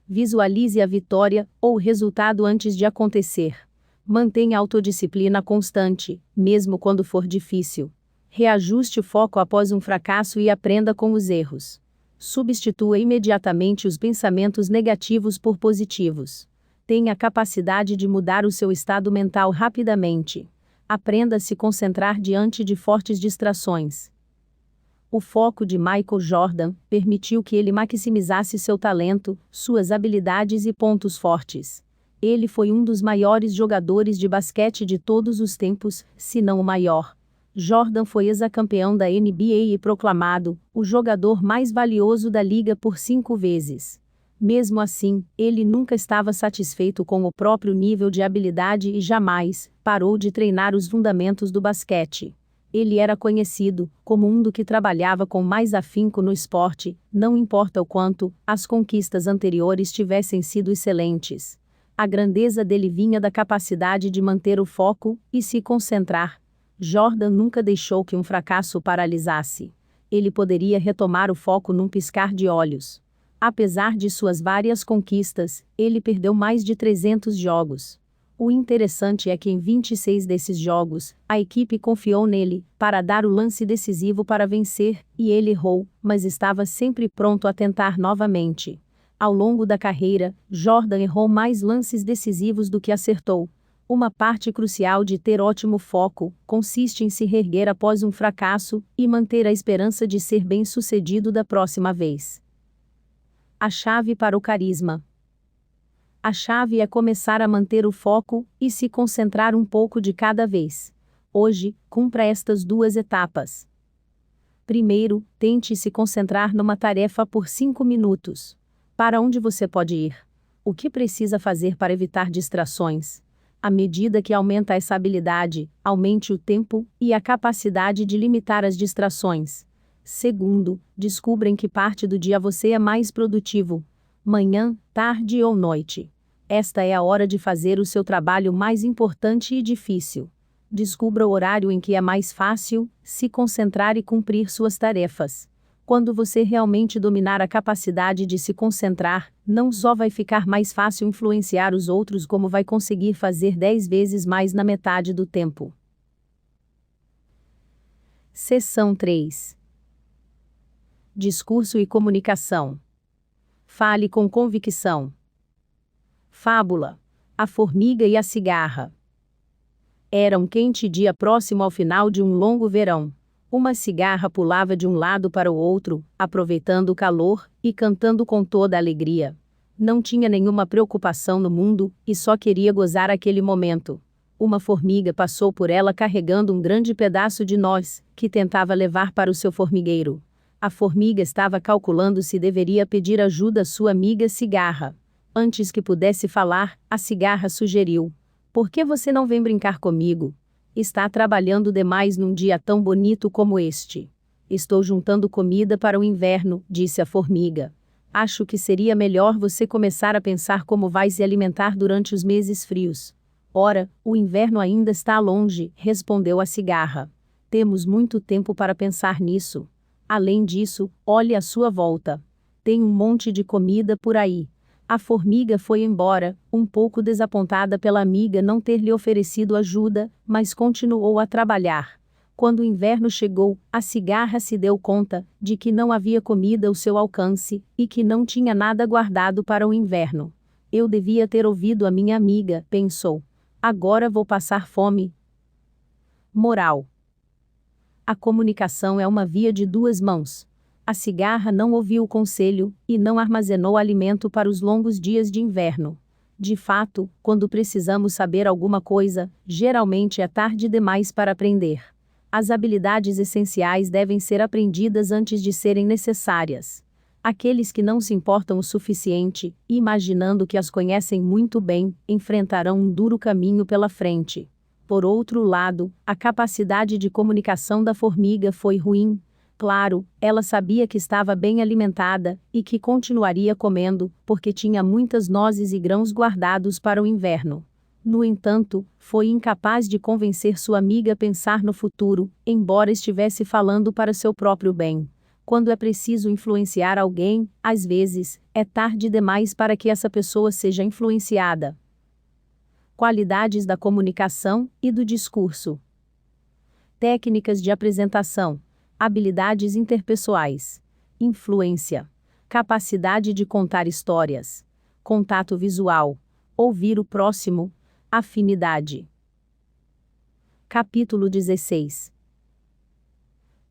Visualize a vitória ou o resultado antes de acontecer. Mantenha a autodisciplina constante, mesmo quando for difícil. Reajuste o foco após um fracasso e aprenda com os erros. Substitua imediatamente os pensamentos negativos por positivos. Tenha a capacidade de mudar o seu estado mental rapidamente. Aprenda a se concentrar diante de fortes distrações. O foco de Michael Jordan permitiu que ele maximizasse seu talento, suas habilidades e pontos fortes. Ele foi um dos maiores jogadores de basquete de todos os tempos, se não o maior. Jordan foi ex-campeão da NBA e proclamado o jogador mais valioso da liga por 5 vezes. Mesmo assim, ele nunca estava satisfeito com o próprio nível de habilidade e jamais parou de treinar os fundamentos do basquete. Ele era conhecido como um do que trabalhava com mais afinco no esporte, não importa o quanto as conquistas anteriores tivessem sido excelentes. A grandeza dele vinha da capacidade de manter o foco e se concentrar. Jordan nunca deixou que um fracasso o paralisasse. Ele poderia retomar o foco num piscar de olhos. Apesar de suas várias conquistas, ele perdeu mais de 300 jogos. O interessante é que em 26 desses jogos, a equipe confiou nele para dar o lance decisivo para vencer, e ele errou, mas estava sempre pronto a tentar novamente. Ao longo da carreira, Jordan errou mais lances decisivos do que acertou. Uma parte crucial de ter ótimo foco consiste em se reerguer após um fracasso e manter a esperança de ser bem-sucedido da próxima vez. A chave para o carisma. A chave é começar a manter o foco e se concentrar um pouco de cada vez. Hoje, cumpra estas 2 etapas. Primeiro, tente se concentrar numa tarefa por 5 minutos. Para onde você pode ir? O que precisa fazer para evitar distrações? À medida que aumenta essa habilidade, aumente o tempo e a capacidade de limitar as distrações. Segundo, descubra em que parte do dia você é mais produtivo. Manhã, tarde ou noite. Esta é a hora de fazer o seu trabalho mais importante e difícil. Descubra o horário em que é mais fácil se concentrar e cumprir suas tarefas. Quando você realmente dominar a capacidade de se concentrar, não só vai ficar mais fácil influenciar os outros, como vai conseguir fazer 10 vezes mais na metade do tempo. Seção 3. Discurso e comunicação. Fale com convicção. Fábula: A Formiga e a Cigarra. Era um quente dia próximo ao final de um longo verão. Uma cigarra pulava de um lado para o outro, aproveitando o calor e cantando com toda a alegria. Não tinha nenhuma preocupação no mundo e só queria gozar aquele momento. Uma formiga passou por ela carregando um grande pedaço de noz, que tentava levar para o seu formigueiro. A formiga estava calculando se deveria pedir ajuda à sua amiga cigarra. Antes que pudesse falar, a cigarra sugeriu: Por que você não vem brincar comigo? Está trabalhando demais num dia tão bonito como este. Estou juntando comida para o inverno, disse a formiga. Acho que seria melhor você começar a pensar como vai se alimentar durante os meses frios. Ora, o inverno ainda está longe, respondeu a cigarra. Temos muito tempo para pensar nisso. Além disso, olhe à sua volta. Tem um monte de comida por aí. A formiga foi embora, um pouco desapontada pela amiga não ter lhe oferecido ajuda, mas continuou a trabalhar. Quando o inverno chegou, a cigarra se deu conta de que não havia comida ao seu alcance e que não tinha nada guardado para o inverno. Eu devia ter ouvido a minha amiga, pensou. Agora vou passar fome. Moral: a comunicação é uma via de 2 mãos. A cigarra não ouviu o conselho e não armazenou alimento para os longos dias de inverno. De fato, quando precisamos saber alguma coisa, geralmente é tarde demais para aprender. As habilidades essenciais devem ser aprendidas antes de serem necessárias. Aqueles que não se importam o suficiente, imaginando que as conhecem muito bem, enfrentarão um duro caminho pela frente. Por outro lado, a capacidade de comunicação da formiga foi ruim. Claro, ela sabia que estava bem alimentada e que continuaria comendo, porque tinha muitas nozes e grãos guardados para o inverno. No entanto, foi incapaz de convencer sua amiga a pensar no futuro, embora estivesse falando para seu próprio bem. Quando é preciso influenciar alguém, às vezes, é tarde demais para que essa pessoa seja influenciada. Qualidades da comunicação e do discurso. Técnicas de apresentação. Habilidades interpessoais. Influência. Capacidade de contar histórias. Contato visual. Ouvir o próximo. Afinidade. Capítulo 16.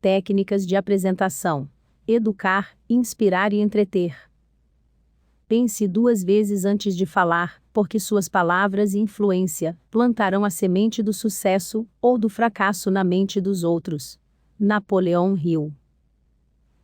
Técnicas de apresentação. Educar, inspirar e entreter. Pense 2 vezes antes de falar, porque suas palavras e influência plantarão a semente do sucesso ou do fracasso na mente dos outros. Napoleão Hill.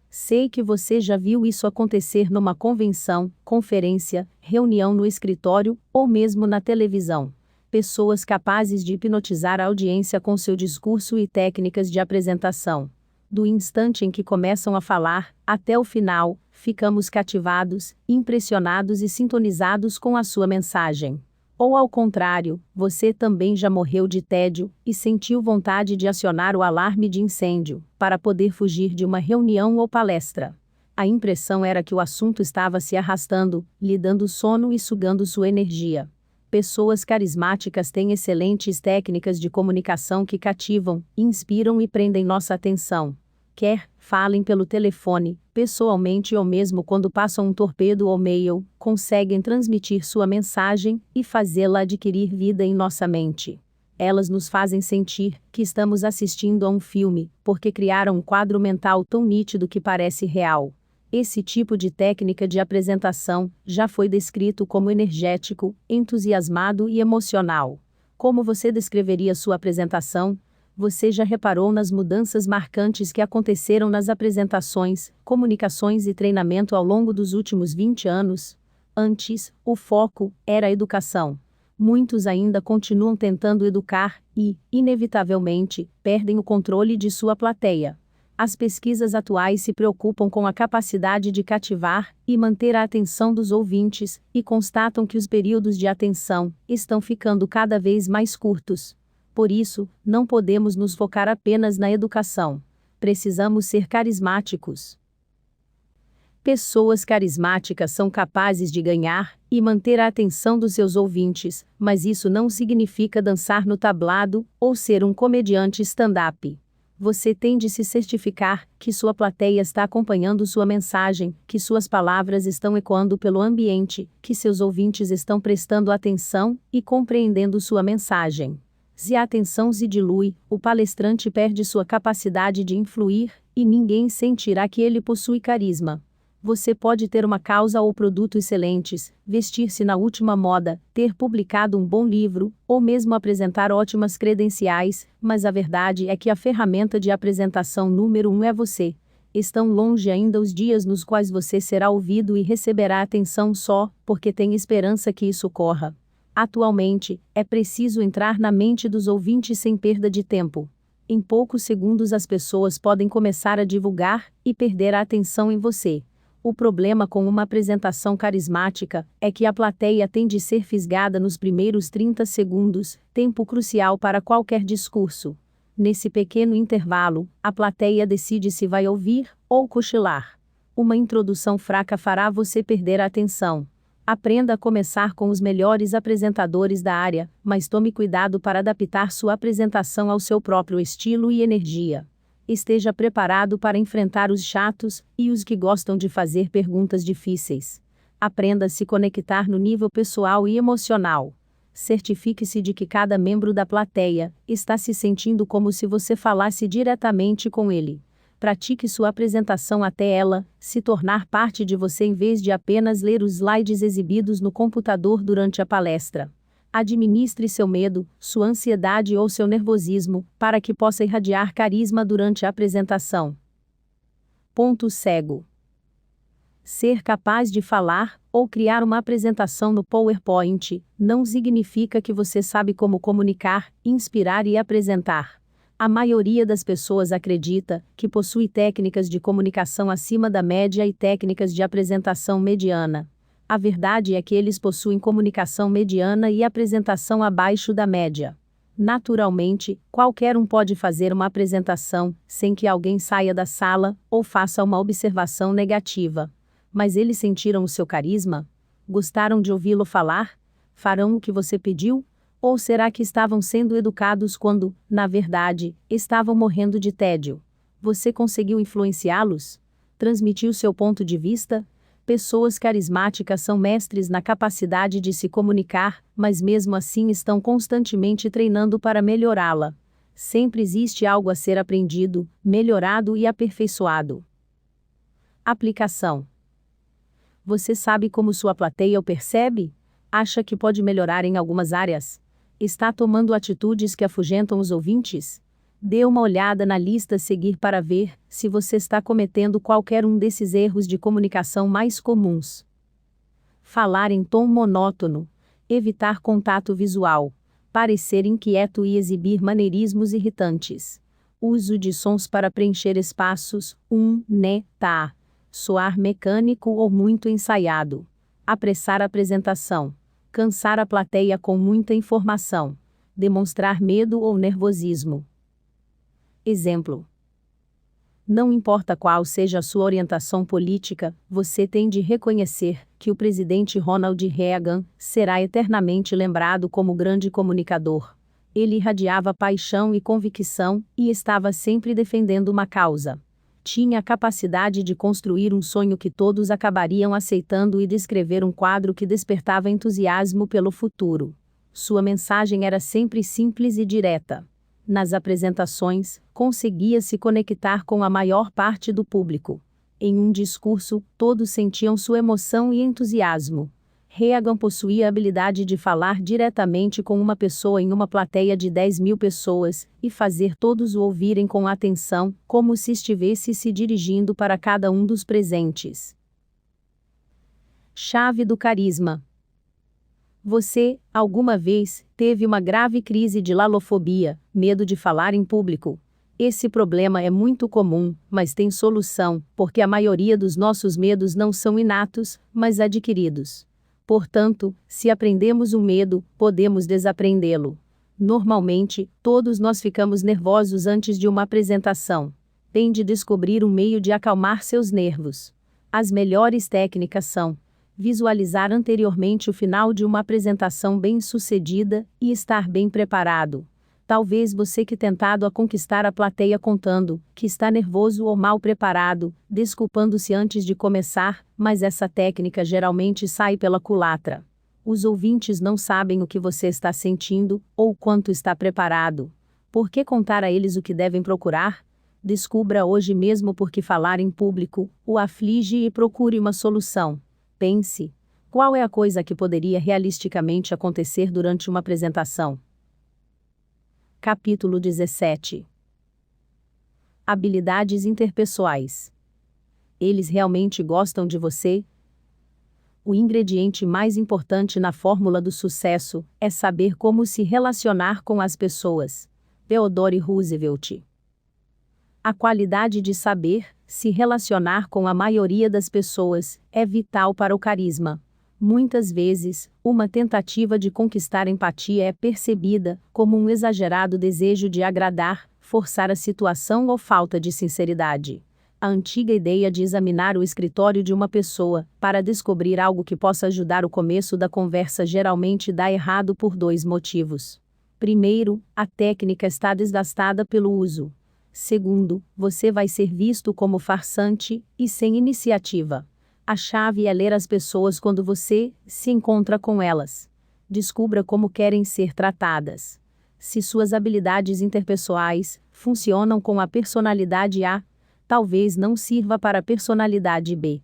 Sei que você já viu isso acontecer numa convenção, conferência, reunião no escritório ou mesmo na televisão. Pessoas capazes de hipnotizar a audiência com seu discurso e técnicas de apresentação. Do instante em que começam a falar, até o final, ficamos cativados, impressionados e sintonizados com a sua mensagem. Ou ao contrário, você também já morreu de tédio e sentiu vontade de acionar o alarme de incêndio, para poder fugir de uma reunião ou palestra. A impressão era que o assunto estava se arrastando, lhe dando sono e sugando sua energia. Pessoas carismáticas têm excelentes técnicas de comunicação que cativam, inspiram e prendem nossa atenção. Quer falem pelo telefone, pessoalmente ou mesmo quando passam um torpedo ou mail, conseguem transmitir sua mensagem e fazê-la adquirir vida em nossa mente. Elas nos fazem sentir que estamos assistindo a um filme, porque criaram um quadro mental tão nítido que parece real. Esse tipo de técnica de apresentação já foi descrito como energético, entusiasmado e emocional. Como você descreveria sua apresentação? Você já reparou nas mudanças marcantes que aconteceram nas apresentações, comunicações e treinamento ao longo dos últimos 20 anos? Antes, o foco era a educação. Muitos ainda continuam tentando educar e, inevitavelmente, perdem o controle de sua plateia. As pesquisas atuais se preocupam com a capacidade de cativar e manter a atenção dos ouvintes, e constatam que os períodos de atenção estão ficando cada vez mais curtos. Por isso, não podemos nos focar apenas na educação. Precisamos ser carismáticos. Pessoas carismáticas são capazes de ganhar e manter a atenção dos seus ouvintes, mas isso não significa dançar no tablado ou ser um comediante stand-up. Você tem de se certificar que sua plateia está acompanhando sua mensagem, que suas palavras estão ecoando pelo ambiente, que seus ouvintes estão prestando atenção e compreendendo sua mensagem. Se a atenção se dilui, o palestrante perde sua capacidade de influir, e ninguém sentirá que ele possui carisma. Você pode ter uma causa ou produto excelentes, vestir-se na última moda, ter publicado um bom livro, ou mesmo apresentar ótimas credenciais, mas a verdade é que a ferramenta de apresentação número 1 é você. Estão longe ainda os dias nos quais você será ouvido e receberá atenção só porque tem esperança que isso ocorra. Atualmente, é preciso entrar na mente dos ouvintes sem perda de tempo. Em poucos segundos as pessoas podem começar a divulgar e perder a atenção em você. O problema com uma apresentação carismática é que a plateia tem de ser fisgada nos primeiros 30 segundos, tempo crucial para qualquer discurso. Nesse pequeno intervalo, a plateia decide se vai ouvir ou cochilar. Uma introdução fraca fará você perder a atenção. Aprenda a começar com os melhores apresentadores da área, mas tome cuidado para adaptar sua apresentação ao seu próprio estilo e energia. Esteja preparado para enfrentar os chatos e os que gostam de fazer perguntas difíceis. Aprenda a se conectar no nível pessoal e emocional. Certifique-se de que cada membro da plateia está se sentindo como se você falasse diretamente com ele. Pratique sua apresentação até ela se tornar parte de você em vez de apenas ler os slides exibidos no computador durante a palestra. Administre seu medo, sua ansiedade ou seu nervosismo, para que possa irradiar carisma durante a apresentação. Ponto cego. Ser capaz de falar ou criar uma apresentação no PowerPoint não significa que você sabe como comunicar, inspirar e apresentar. A maioria das pessoas acredita que possui técnicas de comunicação acima da média e técnicas de apresentação mediana. A verdade é que eles possuem comunicação mediana e apresentação abaixo da média. Naturalmente, qualquer um pode fazer uma apresentação, sem que alguém saia da sala ou faça uma observação negativa. Mas eles sentiram o seu carisma? Gostaram de ouvi-lo falar? Farão o que você pediu? Ou será que estavam sendo educados quando, na verdade, estavam morrendo de tédio? Você conseguiu influenciá-los? Transmitiu seu ponto de vista? Pessoas carismáticas são mestres na capacidade de se comunicar, mas mesmo assim estão constantemente treinando para melhorá-la. Sempre existe algo a ser aprendido, melhorado e aperfeiçoado. Aplicação. Você sabe como sua plateia o percebe? Acha que pode melhorar em algumas áreas? Está tomando atitudes que afugentam os ouvintes? Dê uma olhada na lista a seguir para ver se você está cometendo qualquer um desses erros de comunicação mais comuns. Falar em tom monótono, evitar contato visual, parecer inquieto e exibir maneirismos irritantes. Uso de sons para preencher espaços, né, tá. Soar mecânico ou muito ensaiado. Apressar a apresentação. Cansar a plateia com muita informação. Demonstrar medo ou nervosismo. Exemplo. Não importa qual seja a sua orientação política, você tem de reconhecer que o presidente Ronald Reagan será eternamente lembrado como grande comunicador. Ele irradiava paixão e convicção e estava sempre defendendo uma causa. Tinha a capacidade de construir um sonho que todos acabariam aceitando e descrever um quadro que despertava entusiasmo pelo futuro. Sua mensagem era sempre simples e direta. Nas apresentações, conseguia se conectar com a maior parte do público. Em um discurso, todos sentiam sua emoção e entusiasmo. Reagan possuía a habilidade de falar diretamente com uma pessoa em uma plateia de 10.000 pessoas, e fazer todos o ouvirem com atenção, como se estivesse se dirigindo para cada um dos presentes. Chave do carisma. Você, alguma vez, teve uma grave crise de lalofobia, medo de falar em público? Esse problema é muito comum, mas tem solução, porque a maioria dos nossos medos não são inatos, mas adquiridos. Portanto, se aprendemos um medo, podemos desaprendê-lo. Normalmente, todos nós ficamos nervosos antes de uma apresentação. Tem de descobrir um meio de acalmar seus nervos. As melhores técnicas são visualizar anteriormente o final de uma apresentação bem-sucedida e estar bem preparado. Talvez você que tentado a conquistar a plateia contando que está nervoso ou mal preparado, desculpando-se antes de começar, mas essa técnica geralmente sai pela culatra. Os ouvintes não sabem o que você está sentindo, ou quanto está preparado. Por que contar a eles o que devem procurar? Descubra hoje mesmo por que falar em público o aflige e procure uma solução. Pense: qual é a coisa que poderia realisticamente acontecer durante uma apresentação? Capítulo 17. Habilidades interpessoais. Eles realmente gostam de você? O ingrediente mais importante na fórmula do sucesso é saber como se relacionar com as pessoas. Theodore Roosevelt. A qualidade de saber se relacionar com a maioria das pessoas é vital para o carisma. Muitas vezes, uma tentativa de conquistar empatia é percebida como um exagerado desejo de agradar, forçar a situação ou falta de sinceridade. A antiga ideia de examinar o escritório de uma pessoa para descobrir algo que possa ajudar o começo da conversa geralmente dá errado por 2 motivos. Primeiro, a técnica está desgastada pelo uso. Segundo, você vai ser visto como farsante e sem iniciativa. A chave é ler as pessoas quando você se encontra com elas. Descubra como querem ser tratadas. Se suas habilidades interpessoais funcionam com a personalidade A, talvez não sirva para a personalidade B.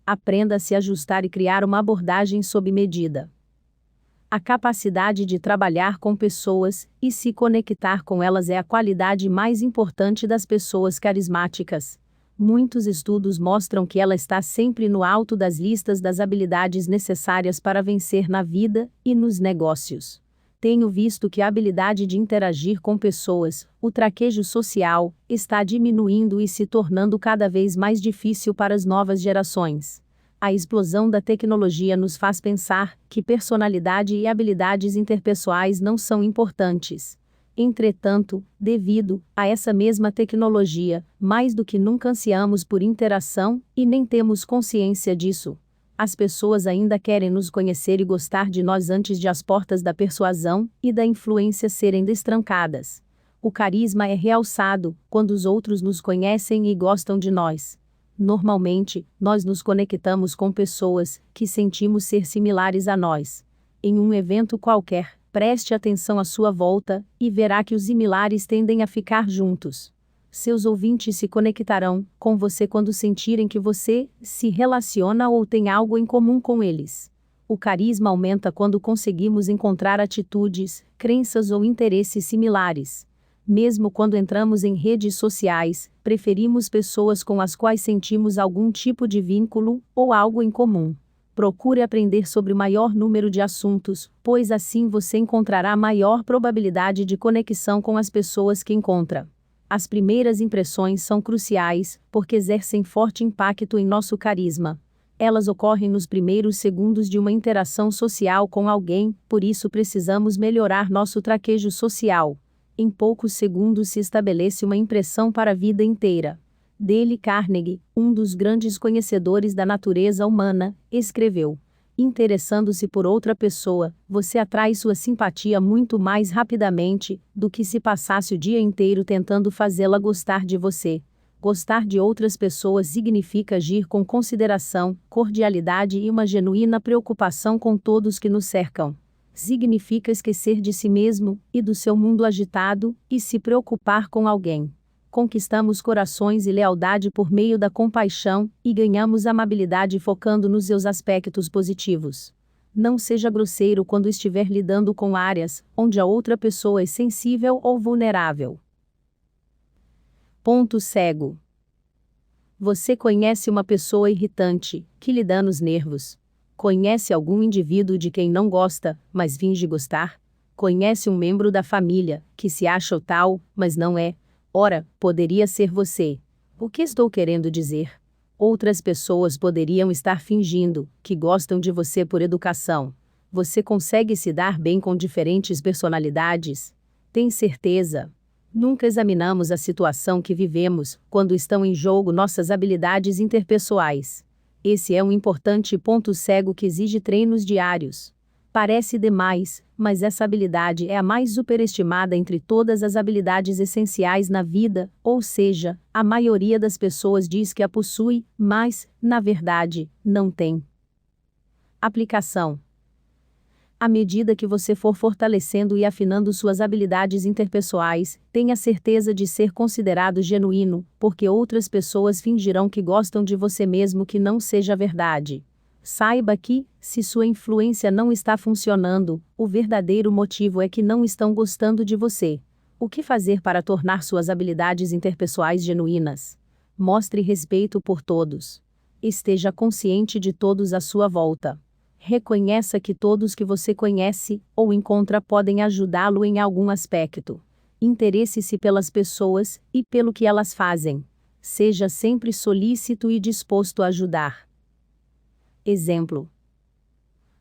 Aprenda a se ajustar e criar uma abordagem sob medida. A capacidade de trabalhar com pessoas e se conectar com elas é a qualidade mais importante das pessoas carismáticas. Muitos estudos mostram que ela está sempre no alto das listas das habilidades necessárias para vencer na vida e nos negócios. Tenho visto que a habilidade de interagir com pessoas, o traquejo social, está diminuindo e se tornando cada vez mais difícil para as novas gerações. A explosão da tecnologia nos faz pensar que personalidade e habilidades interpessoais não são importantes. Entretanto, devido a essa mesma tecnologia, mais do que nunca ansiamos por interação, e nem temos consciência disso. As pessoas ainda querem nos conhecer e gostar de nós antes de as portas da persuasão e da influência serem destrancadas. O carisma é realçado quando os outros nos conhecem e gostam de nós. Normalmente, nós nos conectamos com pessoas que sentimos ser similares a nós. Em um evento qualquer, preste atenção à sua volta, e verá que os similares tendem a ficar juntos. Seus ouvintes se conectarão com você quando sentirem que você se relaciona ou tem algo em comum com eles. O carisma aumenta quando conseguimos encontrar atitudes, crenças ou interesses similares. Mesmo quando entramos em redes sociais, preferimos pessoas com as quais sentimos algum tipo de vínculo ou algo em comum. Procure aprender sobre o maior número de assuntos, pois assim você encontrará maior probabilidade de conexão com as pessoas que encontra. As primeiras impressões são cruciais, porque exercem forte impacto em nosso carisma. Elas ocorrem nos primeiros segundos de uma interação social com alguém, por isso precisamos melhorar nosso traquejo social. Em poucos segundos se estabelece uma impressão para a vida inteira. Dale Carnegie, um dos grandes conhecedores da natureza humana, escreveu: interessando-se por outra pessoa, você atrai sua simpatia muito mais rapidamente do que se passasse o dia inteiro tentando fazê-la gostar de você. Gostar de outras pessoas significa agir com consideração, cordialidade e uma genuína preocupação com todos que nos cercam. Significa esquecer de si mesmo e do seu mundo agitado e se preocupar com alguém. Conquistamos corações e lealdade por meio da compaixão, e ganhamos amabilidade focando nos seus aspectos positivos. Não seja grosseiro quando estiver lidando com áreas onde a outra pessoa é sensível ou vulnerável. Ponto cego. Você conhece uma pessoa irritante, que lhe dá nos nervos? Conhece algum indivíduo de quem não gosta, mas finge gostar? Conhece um membro da família, que se acha o tal, mas não é? Ora, poderia ser você. O que estou querendo dizer? Outras pessoas poderiam estar fingindo que gostam de você por educação. Você consegue se dar bem com diferentes personalidades? Tem certeza? Nunca examinamos a situação que vivemos, quando estão em jogo nossas habilidades interpessoais. Esse é um importante ponto cego que exige treinos diários. Parece demais, mas essa habilidade é a mais superestimada entre todas as habilidades essenciais na vida, ou seja, a maioria das pessoas diz que a possui, mas, na verdade, não tem. Aplicação. À medida que você for fortalecendo e afinando suas habilidades interpessoais, tenha certeza de ser considerado genuíno, porque outras pessoas fingirão que gostam de você mesmo que não seja verdade. Saiba que, se sua influência não está funcionando, o verdadeiro motivo é que não estão gostando de você. O que fazer para tornar suas habilidades interpessoais genuínas? Mostre respeito por todos. Esteja consciente de todos à sua volta. Reconheça que todos que você conhece ou encontra podem ajudá-lo em algum aspecto. Interesse-se pelas pessoas e pelo que elas fazem. Seja sempre solícito e disposto a ajudar. Exemplo.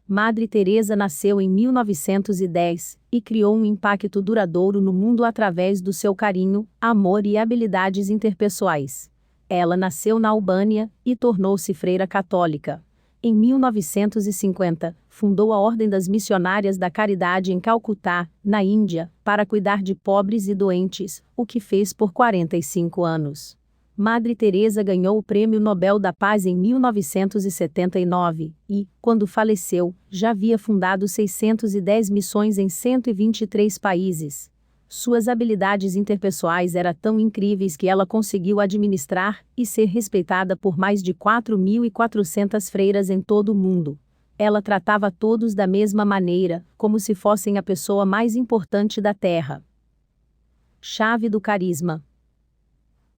Madre Teresa nasceu em 1910 e criou um impacto duradouro no mundo através do seu carinho, amor e habilidades interpessoais. Ela nasceu na Albânia e tornou-se freira católica. Em 1950, fundou a Ordem das Missionárias da Caridade em Calcutá, na Índia, para cuidar de pobres e doentes, o que fez por 45 anos. Madre Teresa ganhou o Prêmio Nobel da Paz em 1979 e, quando faleceu, já havia fundado 610 missões em 123 países. Suas habilidades interpessoais eram tão incríveis que ela conseguiu administrar e ser respeitada por mais de 4.400 freiras em todo o mundo. Ela tratava todos da mesma maneira, como se fossem a pessoa mais importante da Terra. Chave do carisma.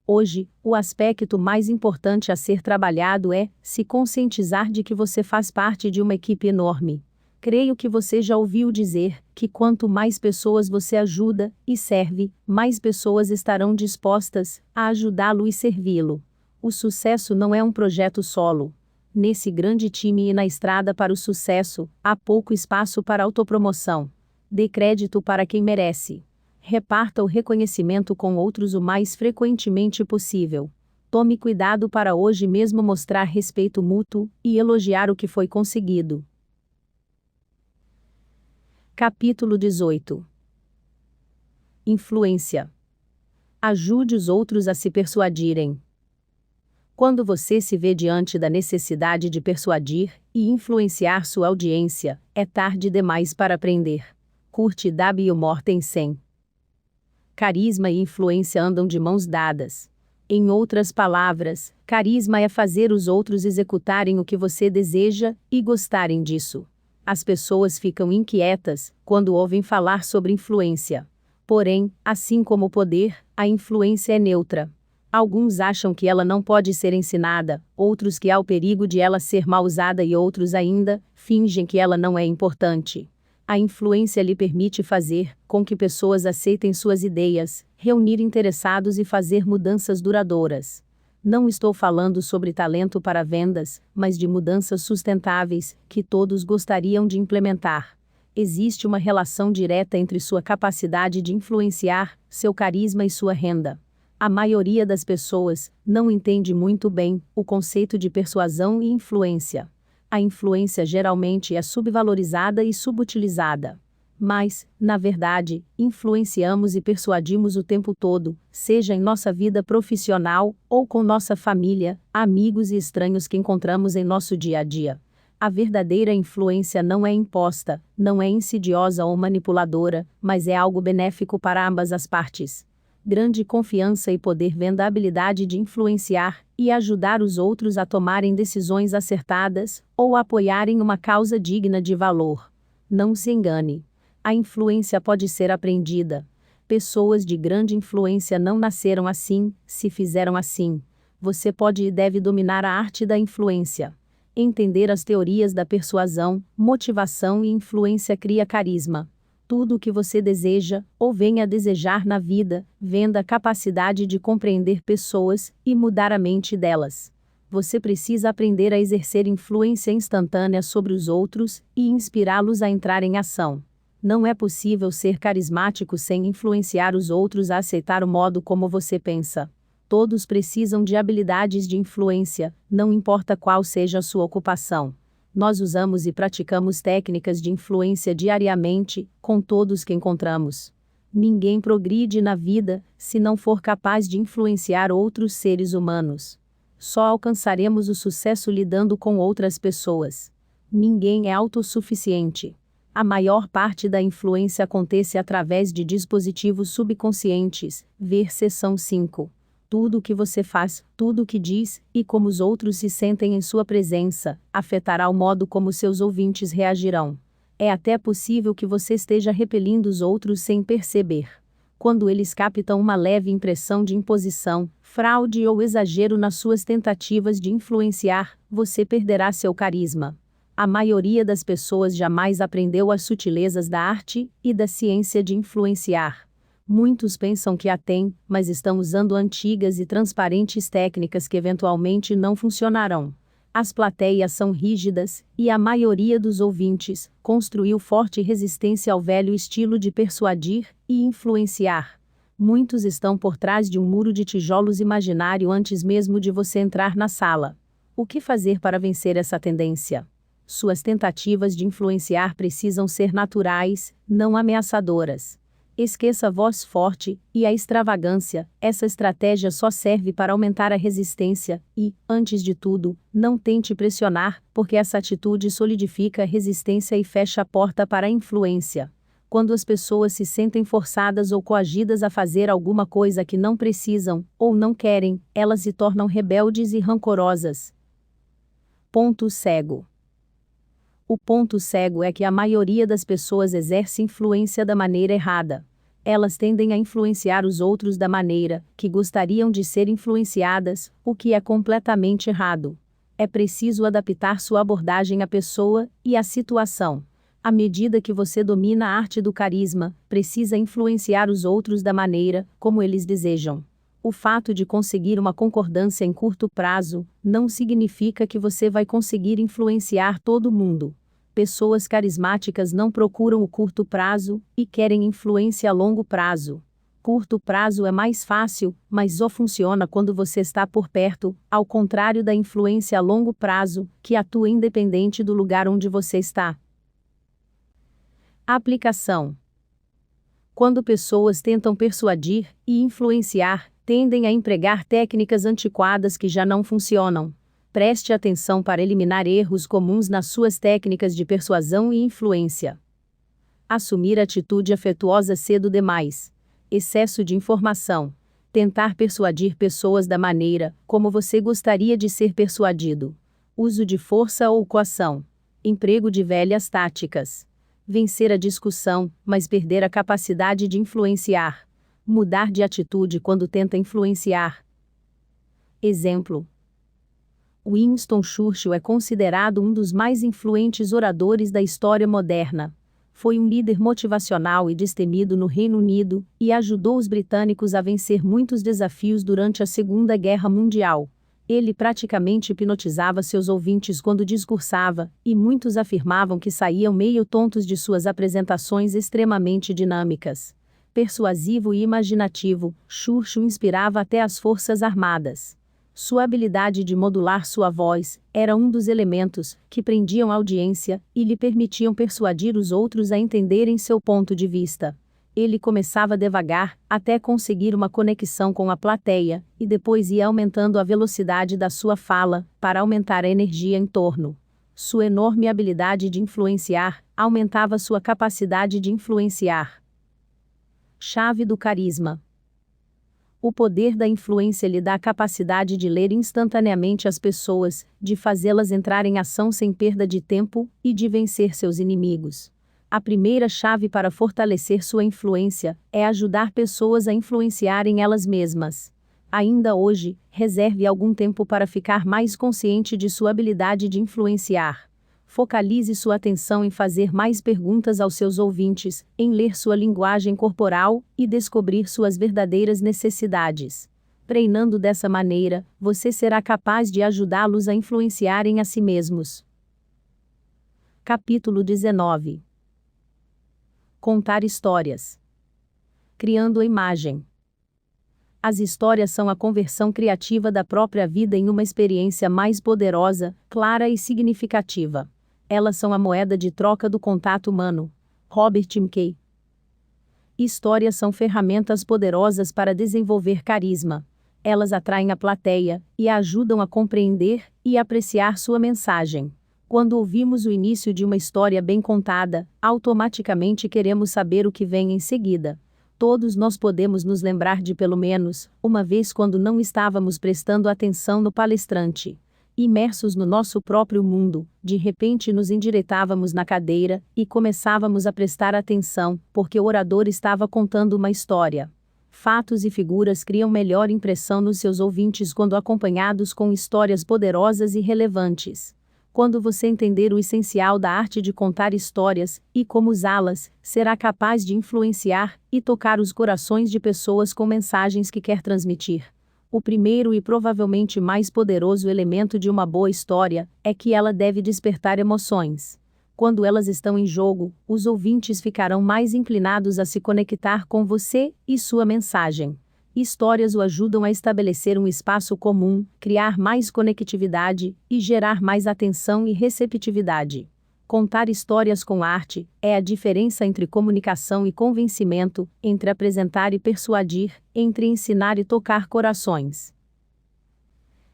Hoje, o aspecto mais importante a ser trabalhado é se conscientizar de que você faz parte de uma equipe enorme. Creio que você já ouviu dizer que quanto mais pessoas você ajuda e serve, mais pessoas estarão dispostas a ajudá-lo e servi-lo. O sucesso não é um projeto solo. Nesse grande time e na estrada para o sucesso, há pouco espaço para autopromoção. Dê crédito para quem merece. Reparta o reconhecimento com outros o mais frequentemente possível. Tome cuidado para hoje mesmo mostrar respeito mútuo e elogiar o que foi conseguido. Capítulo 18. Influência. Ajude os outros a se persuadirem. Quando você se vê diante da necessidade de persuadir e influenciar sua audiência, é tarde demais para aprender. Kurt W. Mortensen. Carisma e influência andam de mãos dadas. Em outras palavras, carisma é fazer os outros executarem o que você deseja e gostarem disso. As pessoas ficam inquietas quando ouvem falar sobre influência. Porém, assim como o poder, a influência é neutra. Alguns acham que ela não pode ser ensinada, outros que há o perigo de ela ser mal usada e outros ainda fingem que ela não é importante. A influência lhe permite fazer com que pessoas aceitem suas ideias, reunir interessados e fazer mudanças duradouras. Não estou falando sobre talento para vendas, mas de mudanças sustentáveis, que todos gostariam de implementar. Existe uma relação direta entre sua capacidade de influenciar, seu carisma e sua renda. A maioria das pessoas não entende muito bem o conceito de persuasão e influência. A influência geralmente é subvalorizada e subutilizada. Mas, na verdade, influenciamos e persuadimos o tempo todo, seja em nossa vida profissional ou com nossa família, amigos e estranhos que encontramos em nosso dia a dia. A verdadeira influência não é imposta, não é insidiosa ou manipuladora, mas é algo benéfico para ambas as partes. Grande confiança e poder vem da habilidade de influenciar e ajudar os outros a tomarem decisões acertadas ou apoiarem uma causa digna de valor. Não se engane. A influência pode ser aprendida. Pessoas de grande influência não nasceram assim, se fizeram assim. Você pode e deve dominar a arte da influência. Entender as teorias da persuasão, motivação e influência cria carisma. Tudo o que você deseja, ou venha a desejar na vida, vem da capacidade de compreender pessoas e mudar a mente delas. Você precisa aprender a exercer influência instantânea sobre os outros e inspirá-los a entrar em ação. Não é possível ser carismático sem influenciar os outros a aceitar o modo como você pensa. Todos precisam de habilidades de influência, não importa qual seja a sua ocupação. Nós usamos e praticamos técnicas de influência diariamente, com todos que encontramos. Ninguém progride na vida se não for capaz de influenciar outros seres humanos. Só alcançaremos o sucesso lidando com outras pessoas. Ninguém é autossuficiente. A maior parte da influência acontece através de dispositivos subconscientes. Ver seção 5. Tudo o que você faz, tudo o que diz, e como os outros se sentem em sua presença, afetará o modo como seus ouvintes reagirão. É até possível que você esteja repelindo os outros sem perceber. Quando eles captam uma leve impressão de imposição, fraude ou exagero nas suas tentativas de influenciar, você perderá seu carisma. A maioria das pessoas jamais aprendeu as sutilezas da arte e da ciência de influenciar. Muitos pensam que a têm, mas estão usando antigas e transparentes técnicas que eventualmente não funcionarão. As plateias são rígidas, e a maioria dos ouvintes construiu forte resistência ao velho estilo de persuadir e influenciar. Muitos estão por trás de um muro de tijolos imaginário antes mesmo de você entrar na sala. O que fazer para vencer essa tendência? Suas tentativas de influenciar precisam ser naturais, não ameaçadoras. Esqueça a voz forte e a extravagância, essa estratégia só serve para aumentar a resistência e, antes de tudo, não tente pressionar, porque essa atitude solidifica a resistência e fecha a porta para a influência. Quando as pessoas se sentem forçadas ou coagidas a fazer alguma coisa que não precisam, ou não querem, elas se tornam rebeldes e rancorosas. Ponto cego. O ponto cego é que a maioria das pessoas exerce influência da maneira errada. Elas tendem a influenciar os outros da maneira que gostariam de ser influenciadas, o que é completamente errado. É preciso adaptar sua abordagem à pessoa e à situação. À medida que você domina a arte do carisma, precisa influenciar os outros da maneira como eles desejam. O fato de conseguir uma concordância em curto prazo não significa que você vai conseguir influenciar todo mundo. Pessoas carismáticas não procuram o curto prazo e querem influência a longo prazo. Curto prazo é mais fácil, mas só funciona quando você está por perto, ao contrário da influência a longo prazo, que atua independente do lugar onde você está. Aplicação. Quando pessoas tentam persuadir e influenciar, tendem a empregar técnicas antiquadas que já não funcionam. Preste atenção para eliminar erros comuns nas suas técnicas de persuasão e influência. Assumir atitude afetuosa cedo demais. Excesso de informação. Tentar persuadir pessoas da maneira como você gostaria de ser persuadido. Uso de força ou coação. Emprego de velhas táticas. Vencer a discussão, mas perder a capacidade de influenciar. Mudar de atitude quando tenta influenciar. Exemplo. Winston Churchill é considerado um dos mais influentes oradores da história moderna. Foi um líder motivacional e destemido no Reino Unido, e ajudou os britânicos a vencer muitos desafios durante a Segunda Guerra Mundial. Ele praticamente hipnotizava seus ouvintes quando discursava, e muitos afirmavam que saíam meio tontos de suas apresentações extremamente dinâmicas. Persuasivo e imaginativo, Churchill inspirava até as Forças Armadas. Sua habilidade de modular sua voz era um dos elementos que prendiam a audiência e lhe permitiam persuadir os outros a entenderem seu ponto de vista. Ele começava devagar, até conseguir uma conexão com a plateia, e depois ia aumentando a velocidade da sua fala, para aumentar a energia em torno. Sua enorme habilidade de influenciar aumentava sua capacidade de influenciar. Chave do carisma. O poder da influência lhe dá a capacidade de ler instantaneamente as pessoas, de fazê-las entrar em ação sem perda de tempo, e de vencer seus inimigos. A primeira chave para fortalecer sua influência é ajudar pessoas a influenciarem elas mesmas. Ainda hoje, reserve algum tempo para ficar mais consciente de sua habilidade de influenciar. Focalize sua atenção em fazer mais perguntas aos seus ouvintes, em ler sua linguagem corporal e descobrir suas verdadeiras necessidades. Treinando dessa maneira, você será capaz de ajudá-los a influenciarem a si mesmos. Capítulo 19. Contar histórias. Criando a imagem. As histórias são a conversão criativa da própria vida em uma experiência mais poderosa, clara e significativa. Elas são a moeda de troca do contato humano. Robert McKay. Histórias são ferramentas poderosas para desenvolver carisma. Elas atraem a plateia e a ajudam a compreender e apreciar sua mensagem. Quando ouvimos o início de uma história bem contada, automaticamente queremos saber o que vem em seguida. Todos nós podemos nos lembrar de pelo menos uma vez quando não estávamos prestando atenção no palestrante. Imersos no nosso próprio mundo, de repente nos endireitávamos na cadeira e começávamos a prestar atenção, porque o orador estava contando uma história. Fatos e figuras criam melhor impressão nos seus ouvintes quando acompanhados com histórias poderosas e relevantes. Quando você entender o essencial da arte de contar histórias e como usá-las, será capaz de influenciar e tocar os corações de pessoas com mensagens que quer transmitir. O primeiro e provavelmente mais poderoso elemento de uma boa história é que ela deve despertar emoções. Quando elas estão em jogo, os ouvintes ficarão mais inclinados a se conectar com você e sua mensagem. Histórias o ajudam a estabelecer um espaço comum, criar mais conectividade e gerar mais atenção e receptividade. Contar histórias com arte é a diferença entre comunicação e convencimento, entre apresentar e persuadir, entre ensinar e tocar corações.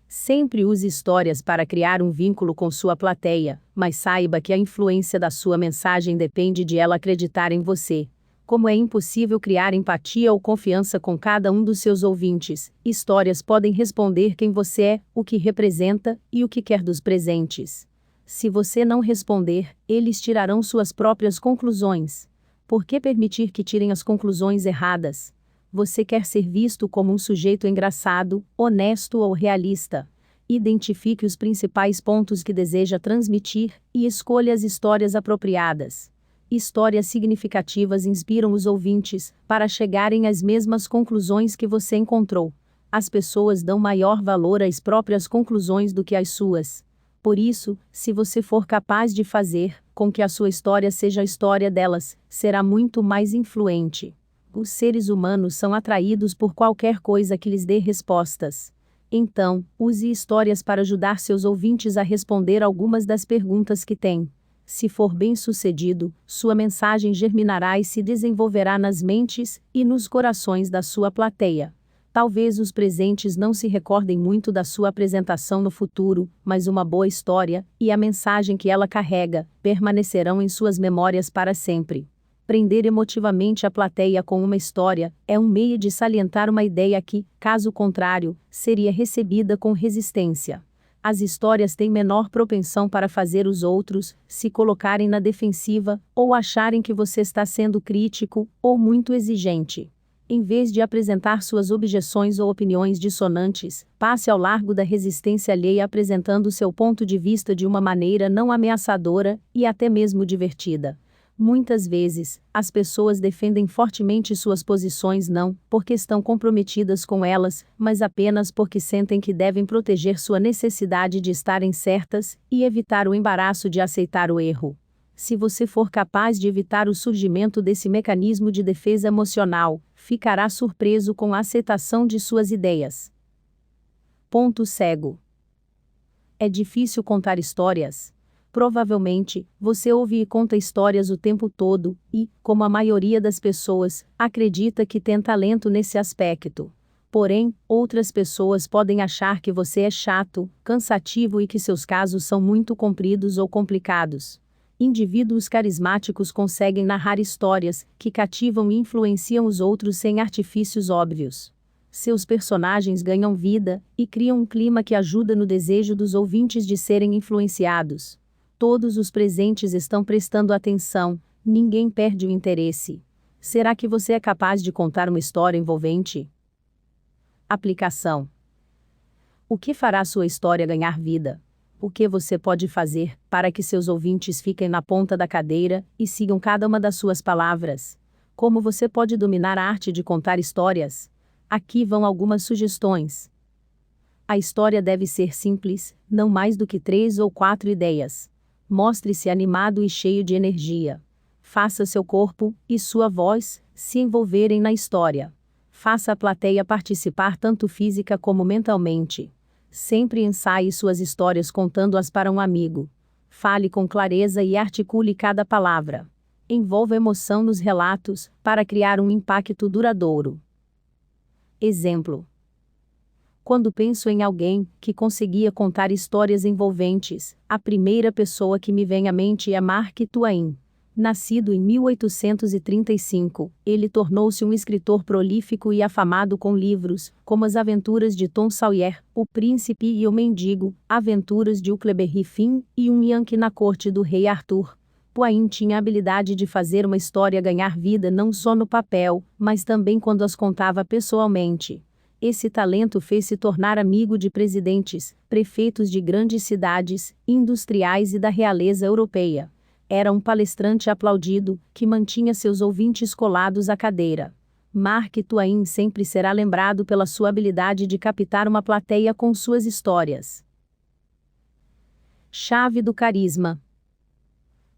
Sempre use histórias para criar um vínculo com sua plateia, mas saiba que a influência da sua mensagem depende de ela acreditar em você. Como é impossível criar empatia ou confiança com cada um dos seus ouvintes, histórias podem responder quem você é, o que representa e o que quer dos presentes. Se você não responder, eles tirarão suas próprias conclusões. Por que permitir que tirem as conclusões erradas? Você quer ser visto como um sujeito engraçado, honesto ou realista? Identifique os principais pontos que deseja transmitir e escolha as histórias apropriadas. Histórias significativas inspiram os ouvintes para chegarem às mesmas conclusões que você encontrou. As pessoas dão maior valor às próprias conclusões do que às suas. Por isso, se você for capaz de fazer com que a sua história seja a história delas, será muito mais influente. Os seres humanos são atraídos por qualquer coisa que lhes dê respostas. Então, use histórias para ajudar seus ouvintes a responder algumas das perguntas que têm. Se for bem-sucedido, sua mensagem germinará e se desenvolverá nas mentes e nos corações da sua plateia. Talvez os presentes não se recordem muito da sua apresentação no futuro, mas uma boa história, e a mensagem que ela carrega, permanecerão em suas memórias para sempre. Prender emotivamente a plateia com uma história é um meio de salientar uma ideia que, caso contrário, seria recebida com resistência. As histórias têm menor propensão para fazer os outros se colocarem na defensiva ou acharem que você está sendo crítico ou muito exigente. Em vez de apresentar suas objeções ou opiniões dissonantes, passe ao largo da resistência alheia apresentando seu ponto de vista de uma maneira não ameaçadora e até mesmo divertida. Muitas vezes, as pessoas defendem fortemente suas posições não porque estão comprometidas com elas, mas apenas porque sentem que devem proteger sua necessidade de estarem certas e evitar o embaraço de aceitar o erro. Se você for capaz de evitar o surgimento desse mecanismo de defesa emocional, ficará surpreso com a aceitação de suas ideias. Ponto cego. É difícil contar histórias. Provavelmente, você ouve e conta histórias o tempo todo, e, como a maioria das pessoas, acredita que tem talento nesse aspecto. Porém, outras pessoas podem achar que você é chato, cansativo e que seus casos são muito compridos ou complicados. Indivíduos carismáticos conseguem narrar histórias que cativam e influenciam os outros sem artifícios óbvios. Seus personagens ganham vida e criam um clima que ajuda no desejo dos ouvintes de serem influenciados. Todos os presentes estão prestando atenção, ninguém perde o interesse. Será que você é capaz de contar uma história envolvente? Aplicação. O que fará sua história ganhar vida? O que você pode fazer para que seus ouvintes fiquem na ponta da cadeira e sigam cada uma das suas palavras? Como você pode dominar a arte de contar histórias? Aqui vão algumas sugestões. A história deve ser simples, não mais do que 3 ou 4 ideias. Mostre-se animado e cheio de energia. Faça seu corpo e sua voz se envolverem na história. Faça a plateia participar tanto física como mentalmente. Sempre ensaie suas histórias contando-as para um amigo. Fale com clareza e articule cada palavra. Envolva emoção nos relatos, para criar um impacto duradouro. Exemplo. Quando penso em alguém que conseguia contar histórias envolventes, a primeira pessoa que me vem à mente é Mark Twain. Nascido em 1835, ele tornou-se um escritor prolífico e afamado com livros, como As Aventuras de Tom Sawyer, O Príncipe e o Mendigo, Aventuras de Huckleberry Finn e Um Yankee na Corte do Rei Arthur. Twain tinha a habilidade de fazer uma história ganhar vida não só no papel, mas também quando as contava pessoalmente. Esse talento fez-se tornar amigo de presidentes, prefeitos de grandes cidades, industriais e da realeza europeia. Era um palestrante aplaudido, que mantinha seus ouvintes colados à cadeira. Mark Twain sempre será lembrado pela sua habilidade de captar uma plateia com suas histórias. Chave do carisma.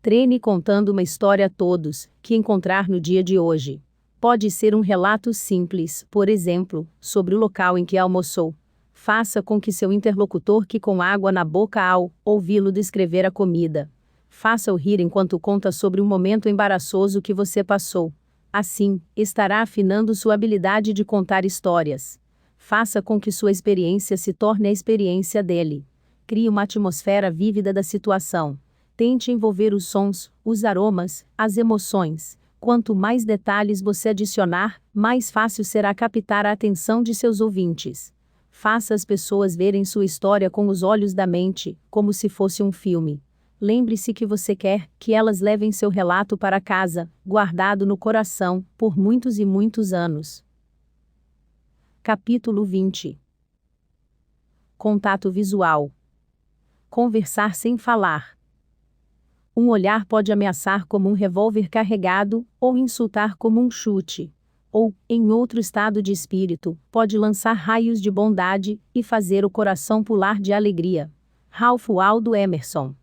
Treine contando uma história a todos que encontrar no dia de hoje. Pode ser um relato simples, por exemplo, sobre o local em que almoçou. Faça com que seu interlocutor fique com água na boca ao ouvi-lo descrever a comida. Faça-o rir enquanto conta sobre um momento embaraçoso que você passou. Assim, estará afinando sua habilidade de contar histórias. Faça com que sua experiência se torne a experiência dele. Crie uma atmosfera vívida da situação. Tente envolver os sons, os aromas, as emoções. Quanto mais detalhes você adicionar, mais fácil será captar a atenção de seus ouvintes. Faça as pessoas verem sua história com os olhos da mente, como se fosse um filme. Lembre-se que você quer que elas levem seu relato para casa, guardado no coração, por muitos e muitos anos. Capítulo 20. Contato visual. Conversar sem falar. Um olhar pode ameaçar como um revólver carregado, ou insultar como um chute. Ou, em outro estado de espírito, pode lançar raios de bondade e fazer o coração pular de alegria. Ralph Waldo Emerson.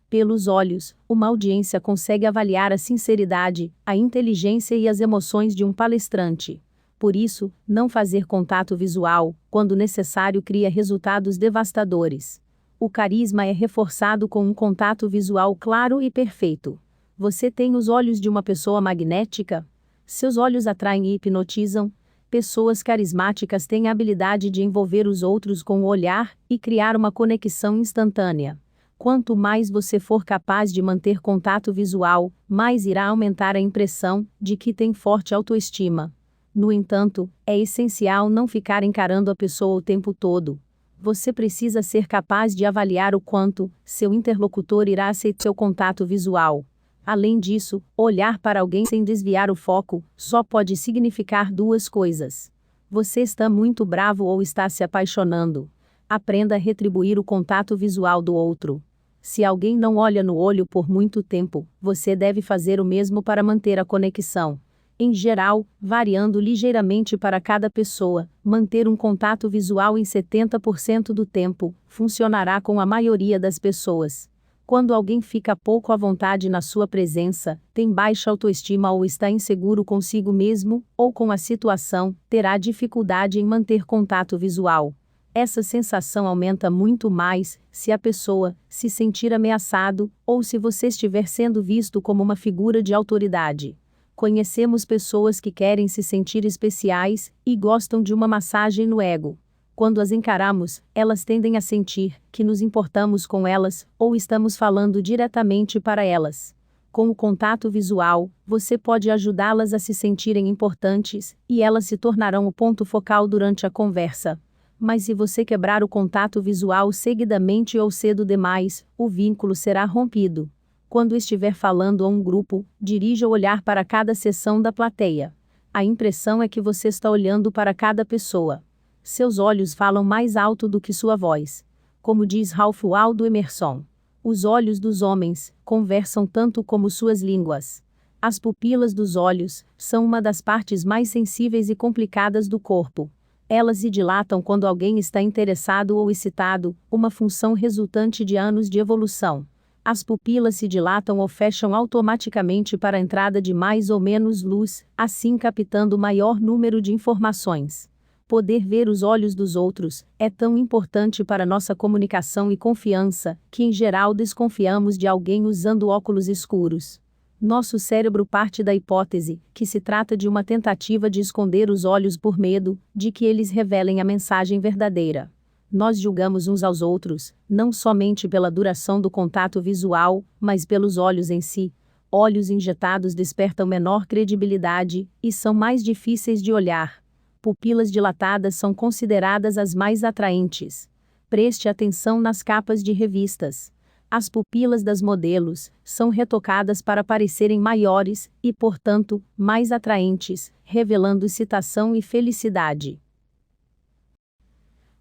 Pelos olhos, uma audiência consegue avaliar a sinceridade, a inteligência e as emoções de um palestrante. Por isso, não fazer contato visual, quando necessário, cria resultados devastadores. O carisma é reforçado com um contato visual claro e perfeito. Você tem os olhos de uma pessoa magnética? Seus olhos atraem e hipnotizam? Pessoas carismáticas têm a habilidade de envolver os outros com o olhar e criar uma conexão instantânea. Quanto mais você for capaz de manter contato visual, mais irá aumentar a impressão de que tem forte autoestima. No entanto, é essencial não ficar encarando a pessoa o tempo todo. Você precisa ser capaz de avaliar o quanto seu interlocutor irá aceitar seu contato visual. Além disso, olhar para alguém sem desviar o foco só pode significar duas coisas. Você está muito bravo ou está se apaixonando. Aprenda a retribuir o contato visual do outro. Se alguém não olha no olho por muito tempo, você deve fazer o mesmo para manter a conexão. Em geral, variando ligeiramente para cada pessoa, manter um contato visual em 70% do tempo funcionará com a maioria das pessoas. Quando alguém fica pouco à vontade na sua presença, tem baixa autoestima ou está inseguro consigo mesmo ou com a situação, terá dificuldade em manter contato visual. Essa sensação aumenta muito mais se a pessoa se sentir ameaçado ou se você estiver sendo visto como uma figura de autoridade. Conhecemos pessoas que querem se sentir especiais e gostam de uma massagem no ego. Quando as encaramos, elas tendem a sentir que nos importamos com elas ou estamos falando diretamente para elas. Com o contato visual, você pode ajudá-las a se sentirem importantes e elas se tornarão o ponto focal durante a conversa. Mas se você quebrar o contato visual seguidamente ou cedo demais, o vínculo será rompido. Quando estiver falando a um grupo, dirija o olhar para cada seção da plateia. A impressão é que você está olhando para cada pessoa. Seus olhos falam mais alto do que sua voz. Como diz Ralph Waldo Emerson, os olhos dos homens conversam tanto como suas línguas. As pupilas dos olhos são uma das partes mais sensíveis e complicadas do corpo. Elas se dilatam quando alguém está interessado ou excitado, uma função resultante de anos de evolução. As pupilas se dilatam ou fecham automaticamente para a entrada de mais ou menos luz, assim captando maior número de informações. Poder ver os olhos dos outros é tão importante para nossa comunicação e confiança, que em geral desconfiamos de alguém usando óculos escuros. Nosso cérebro parte da hipótese que se trata de uma tentativa de esconder os olhos por medo de que eles revelem a mensagem verdadeira. Nós julgamos uns aos outros, não somente pela duração do contato visual, mas pelos olhos em si. Olhos injetados despertam menor credibilidade e são mais difíceis de olhar. Pupilas dilatadas são consideradas as mais atraentes. Preste atenção nas capas de revistas. As pupilas das modelos são retocadas para parecerem maiores e, portanto, mais atraentes, revelando excitação e felicidade.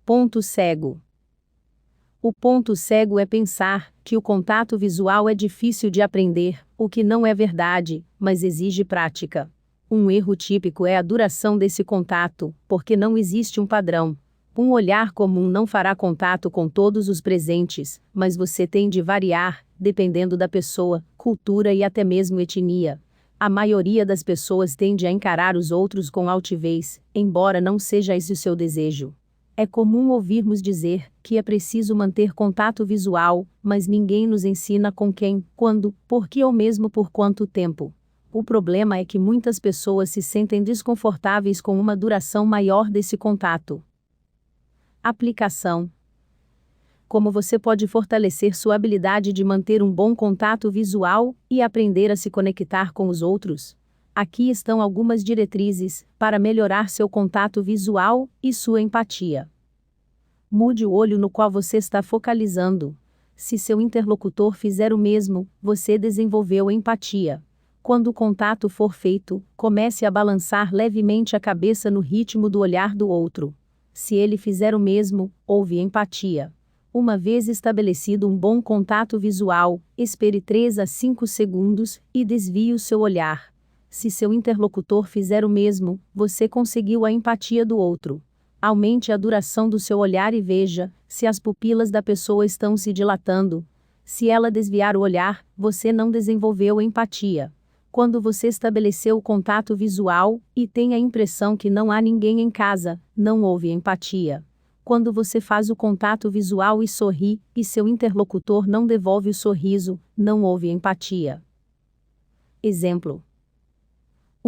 Ponto cego. O ponto cego é pensar que o contato visual é difícil de aprender, o que não é verdade, mas exige prática. Um erro típico é a duração desse contato, porque não existe um padrão. Um olhar comum não fará contato com todos os presentes, mas você tem de variar, dependendo da pessoa, cultura e até mesmo etnia. A maioria das pessoas tende a encarar os outros com altivez, embora não seja esse o seu desejo. É comum ouvirmos dizer que é preciso manter contato visual, mas ninguém nos ensina com quem, quando, por que ou mesmo por quanto tempo. O problema é que muitas pessoas se sentem desconfortáveis com uma duração maior desse contato. Aplicação. Como você pode fortalecer sua habilidade de manter um bom contato visual e aprender a se conectar com os outros? Aqui estão algumas diretrizes para melhorar seu contato visual e sua empatia. Mude o olho no qual você está focalizando. Se seu interlocutor fizer o mesmo, você desenvolveu empatia. Quando o contato for feito, comece a balançar levemente a cabeça no ritmo do olhar do outro. Se ele fizer o mesmo, houve empatia. Uma vez estabelecido um bom contato visual, espere 3 a 5 segundos e desvie o seu olhar. Se seu interlocutor fizer o mesmo, você conseguiu a empatia do outro. Aumente a duração do seu olhar e veja se as pupilas da pessoa estão se dilatando. Se ela desviar o olhar, você não desenvolveu empatia. Quando você estabeleceu o contato visual e tem a impressão que não há ninguém em casa, não houve empatia. Quando você faz o contato visual e sorri, e seu interlocutor não devolve o sorriso, não houve empatia. Exemplo.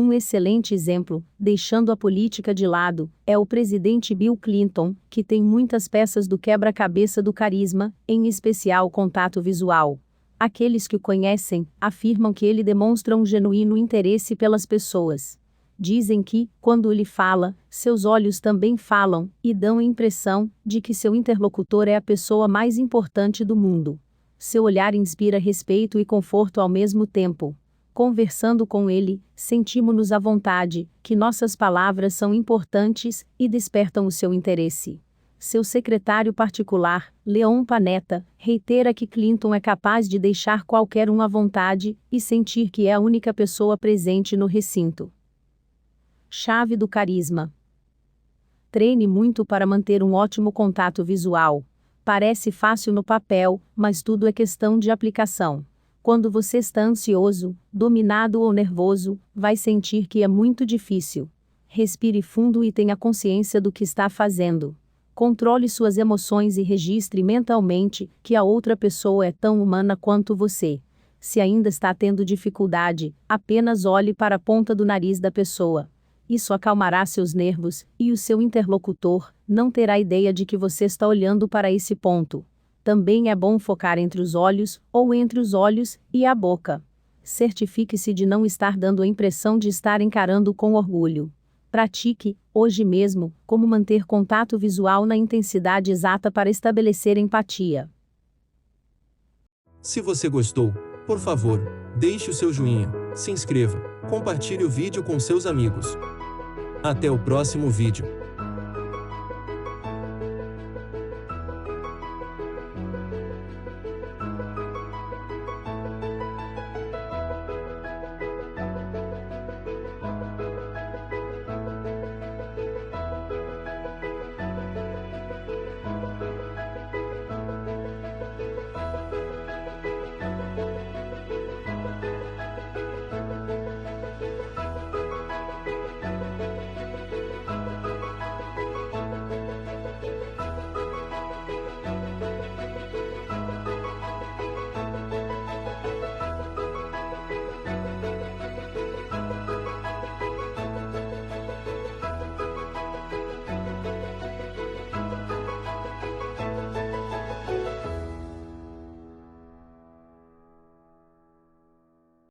Um excelente exemplo, deixando a política de lado, é o presidente Bill Clinton, que tem muitas peças do quebra-cabeça do carisma, em especial o contato visual. Aqueles que o conhecem afirmam que ele demonstra um genuíno interesse pelas pessoas. Dizem que, quando ele fala, seus olhos também falam, e dão a impressão de que seu interlocutor é a pessoa mais importante do mundo. Seu olhar inspira respeito e conforto ao mesmo tempo. Conversando com ele, sentimos-nos à vontade, que nossas palavras são importantes e despertam o seu interesse. Seu secretário particular, Leon Panetta, reitera que Clinton é capaz de deixar qualquer um à vontade e sentir que é a única pessoa presente no recinto. Chave do carisma. Treine muito para manter um ótimo contato visual. Parece fácil no papel, mas tudo é questão de aplicação. Quando você está ansioso, dominado ou nervoso, vai sentir que é muito difícil. Respire fundo e tenha consciência do que está fazendo. Controle suas emoções e registre mentalmente que a outra pessoa é tão humana quanto você. Se ainda está tendo dificuldade, apenas olhe para a ponta do nariz da pessoa. Isso acalmará seus nervos, e o seu interlocutor não terá ideia de que você está olhando para esse ponto. Também é bom focar entre os olhos, ou entre os olhos e a boca. Certifique-se de não estar dando a impressão de estar encarando com orgulho. Pratique, hoje mesmo, como manter contato visual na intensidade exata para estabelecer empatia. Se você gostou, por favor, deixe o seu joinha, se inscreva, compartilhe o vídeo com seus amigos. Até o próximo vídeo.